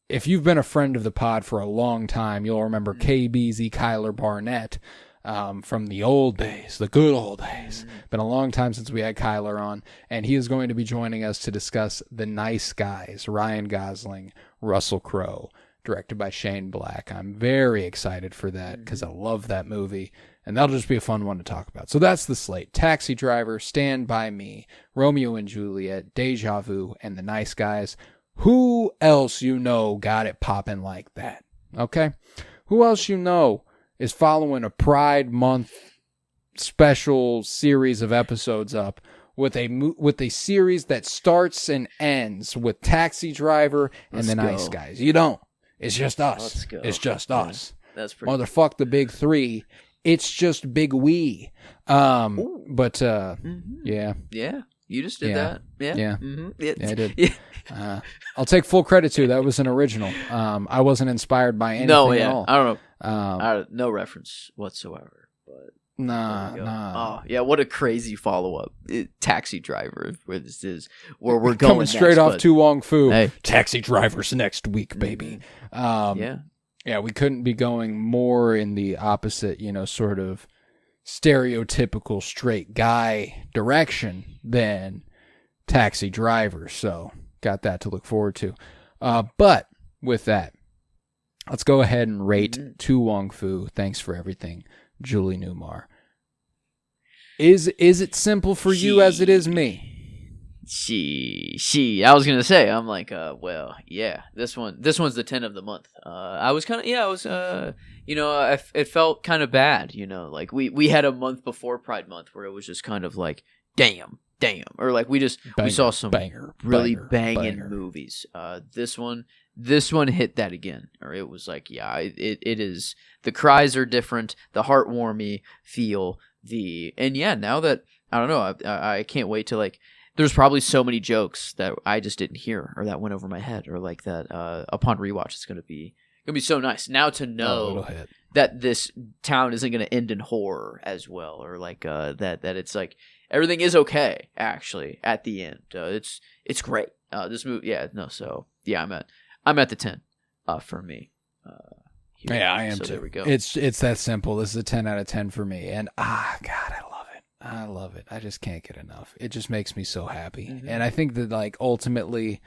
If you've been a friend of the pod for a long time, you'll remember KBZ Kyler Barnett. From the old days, the good old days. Been a long time since we had Kyler on, and he is going to be joining us to discuss The Nice Guys, Ryan Gosling, Russell Crowe, directed by Shane Black. I'm very excited for that because I love that movie, and that'll just be a fun one to talk about. So that's the slate. Taxi Driver, Stand By Me, Romeo and Juliet, Deja Vu, and The Nice Guys. Who else got it popping like that? Okay? Who else is following a Pride Month special series of episodes up with a series that starts and ends with Taxi Driver and The Nice Guys? You don't. It's just us. Let's go. It's just us. That's pretty Motherfuck the big three It's just big we. But yeah. Yeah. You just did that. Yeah. Yeah. Mm-hmm. Yeah, I did. Yeah. I'll take full credit too. That was an original. I wasn't inspired by anything at all. I don't know. No reference whatsoever. But nah. Oh, yeah. What a crazy follow up. Taxi Driver, where this is, where we're going coming straight off to Wong Fu. Hey. Taxi Drivers next week, baby. Yeah, we couldn't be going more in the opposite, sort of stereotypical straight guy direction than Taxi Driver. So got that to look forward to. But with that, let's go ahead and rate To Wong Fu. Thanks for everything, Julie Newmar. Is it simple for you as it is me? I was gonna say, I'm like, well, yeah, this one's the 10 of the month. It felt kind of bad, like we had a month before Pride Month where it was just kind of like, damn, or like we saw some banging movies. This one hit that again, or it was like, yeah, it is. The cries are different, the heartwarming feel, now that I don't know, I can't wait to like. There's probably so many jokes that I just didn't hear or that went over my head or like that upon rewatch it's gonna be so nice now to know that this town isn't gonna end in horror as well, or like that it's like everything is okay actually at the end. It's great. This movie, I'm at the 10 for me. Yeah, I am so too. There we go. It's that simple. This is a 10 out of 10 for me, and God, I love it. I just can't get enough. It just makes me so happy. Mm-hmm. And I think that like ultimately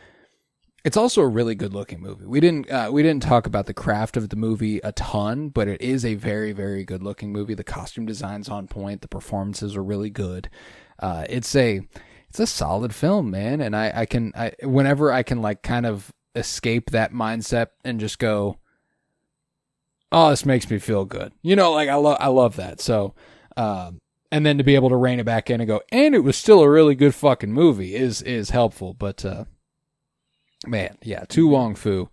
it's also a really good looking movie. We didn't talk about the craft of the movie a ton, but it is a very, very good looking movie. The costume design's on point. The performances are really good. It's a solid film, man. And I whenever I can like kind of escape that mindset and just go, oh, this makes me feel good. Like I love that. So, and then to be able to rein it back in and go, and it was still a really good fucking movie is helpful. But, man, yeah, To Wong Fu,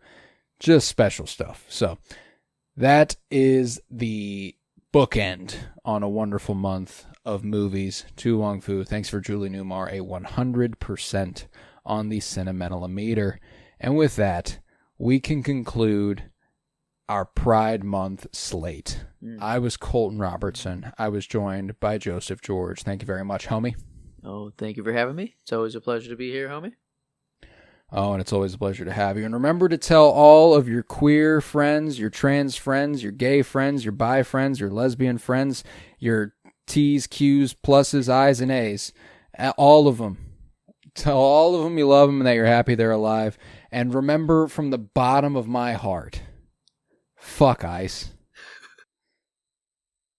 just special stuff. So that is the bookend on a wonderful month of movies. To Wong Fu. Thanks for Julie Newmar, a 100% on the Cinemenometer. And with that, we can conclude our Pride Month slate. I was Colton Robertson. I was joined by Joseph George. Thank you very much, homie. Oh, thank you for having me. It's always a pleasure to be here, homie. Oh, and it's always a pleasure to have you. And remember to tell all of your queer friends, your trans friends, your gay friends, your bi friends, your lesbian friends, your T's, Q's, pluses, I's, and A's, all of them. Tell all of them you love them and that you're happy they're alive. And remember from the bottom of my heart, fuck ICE.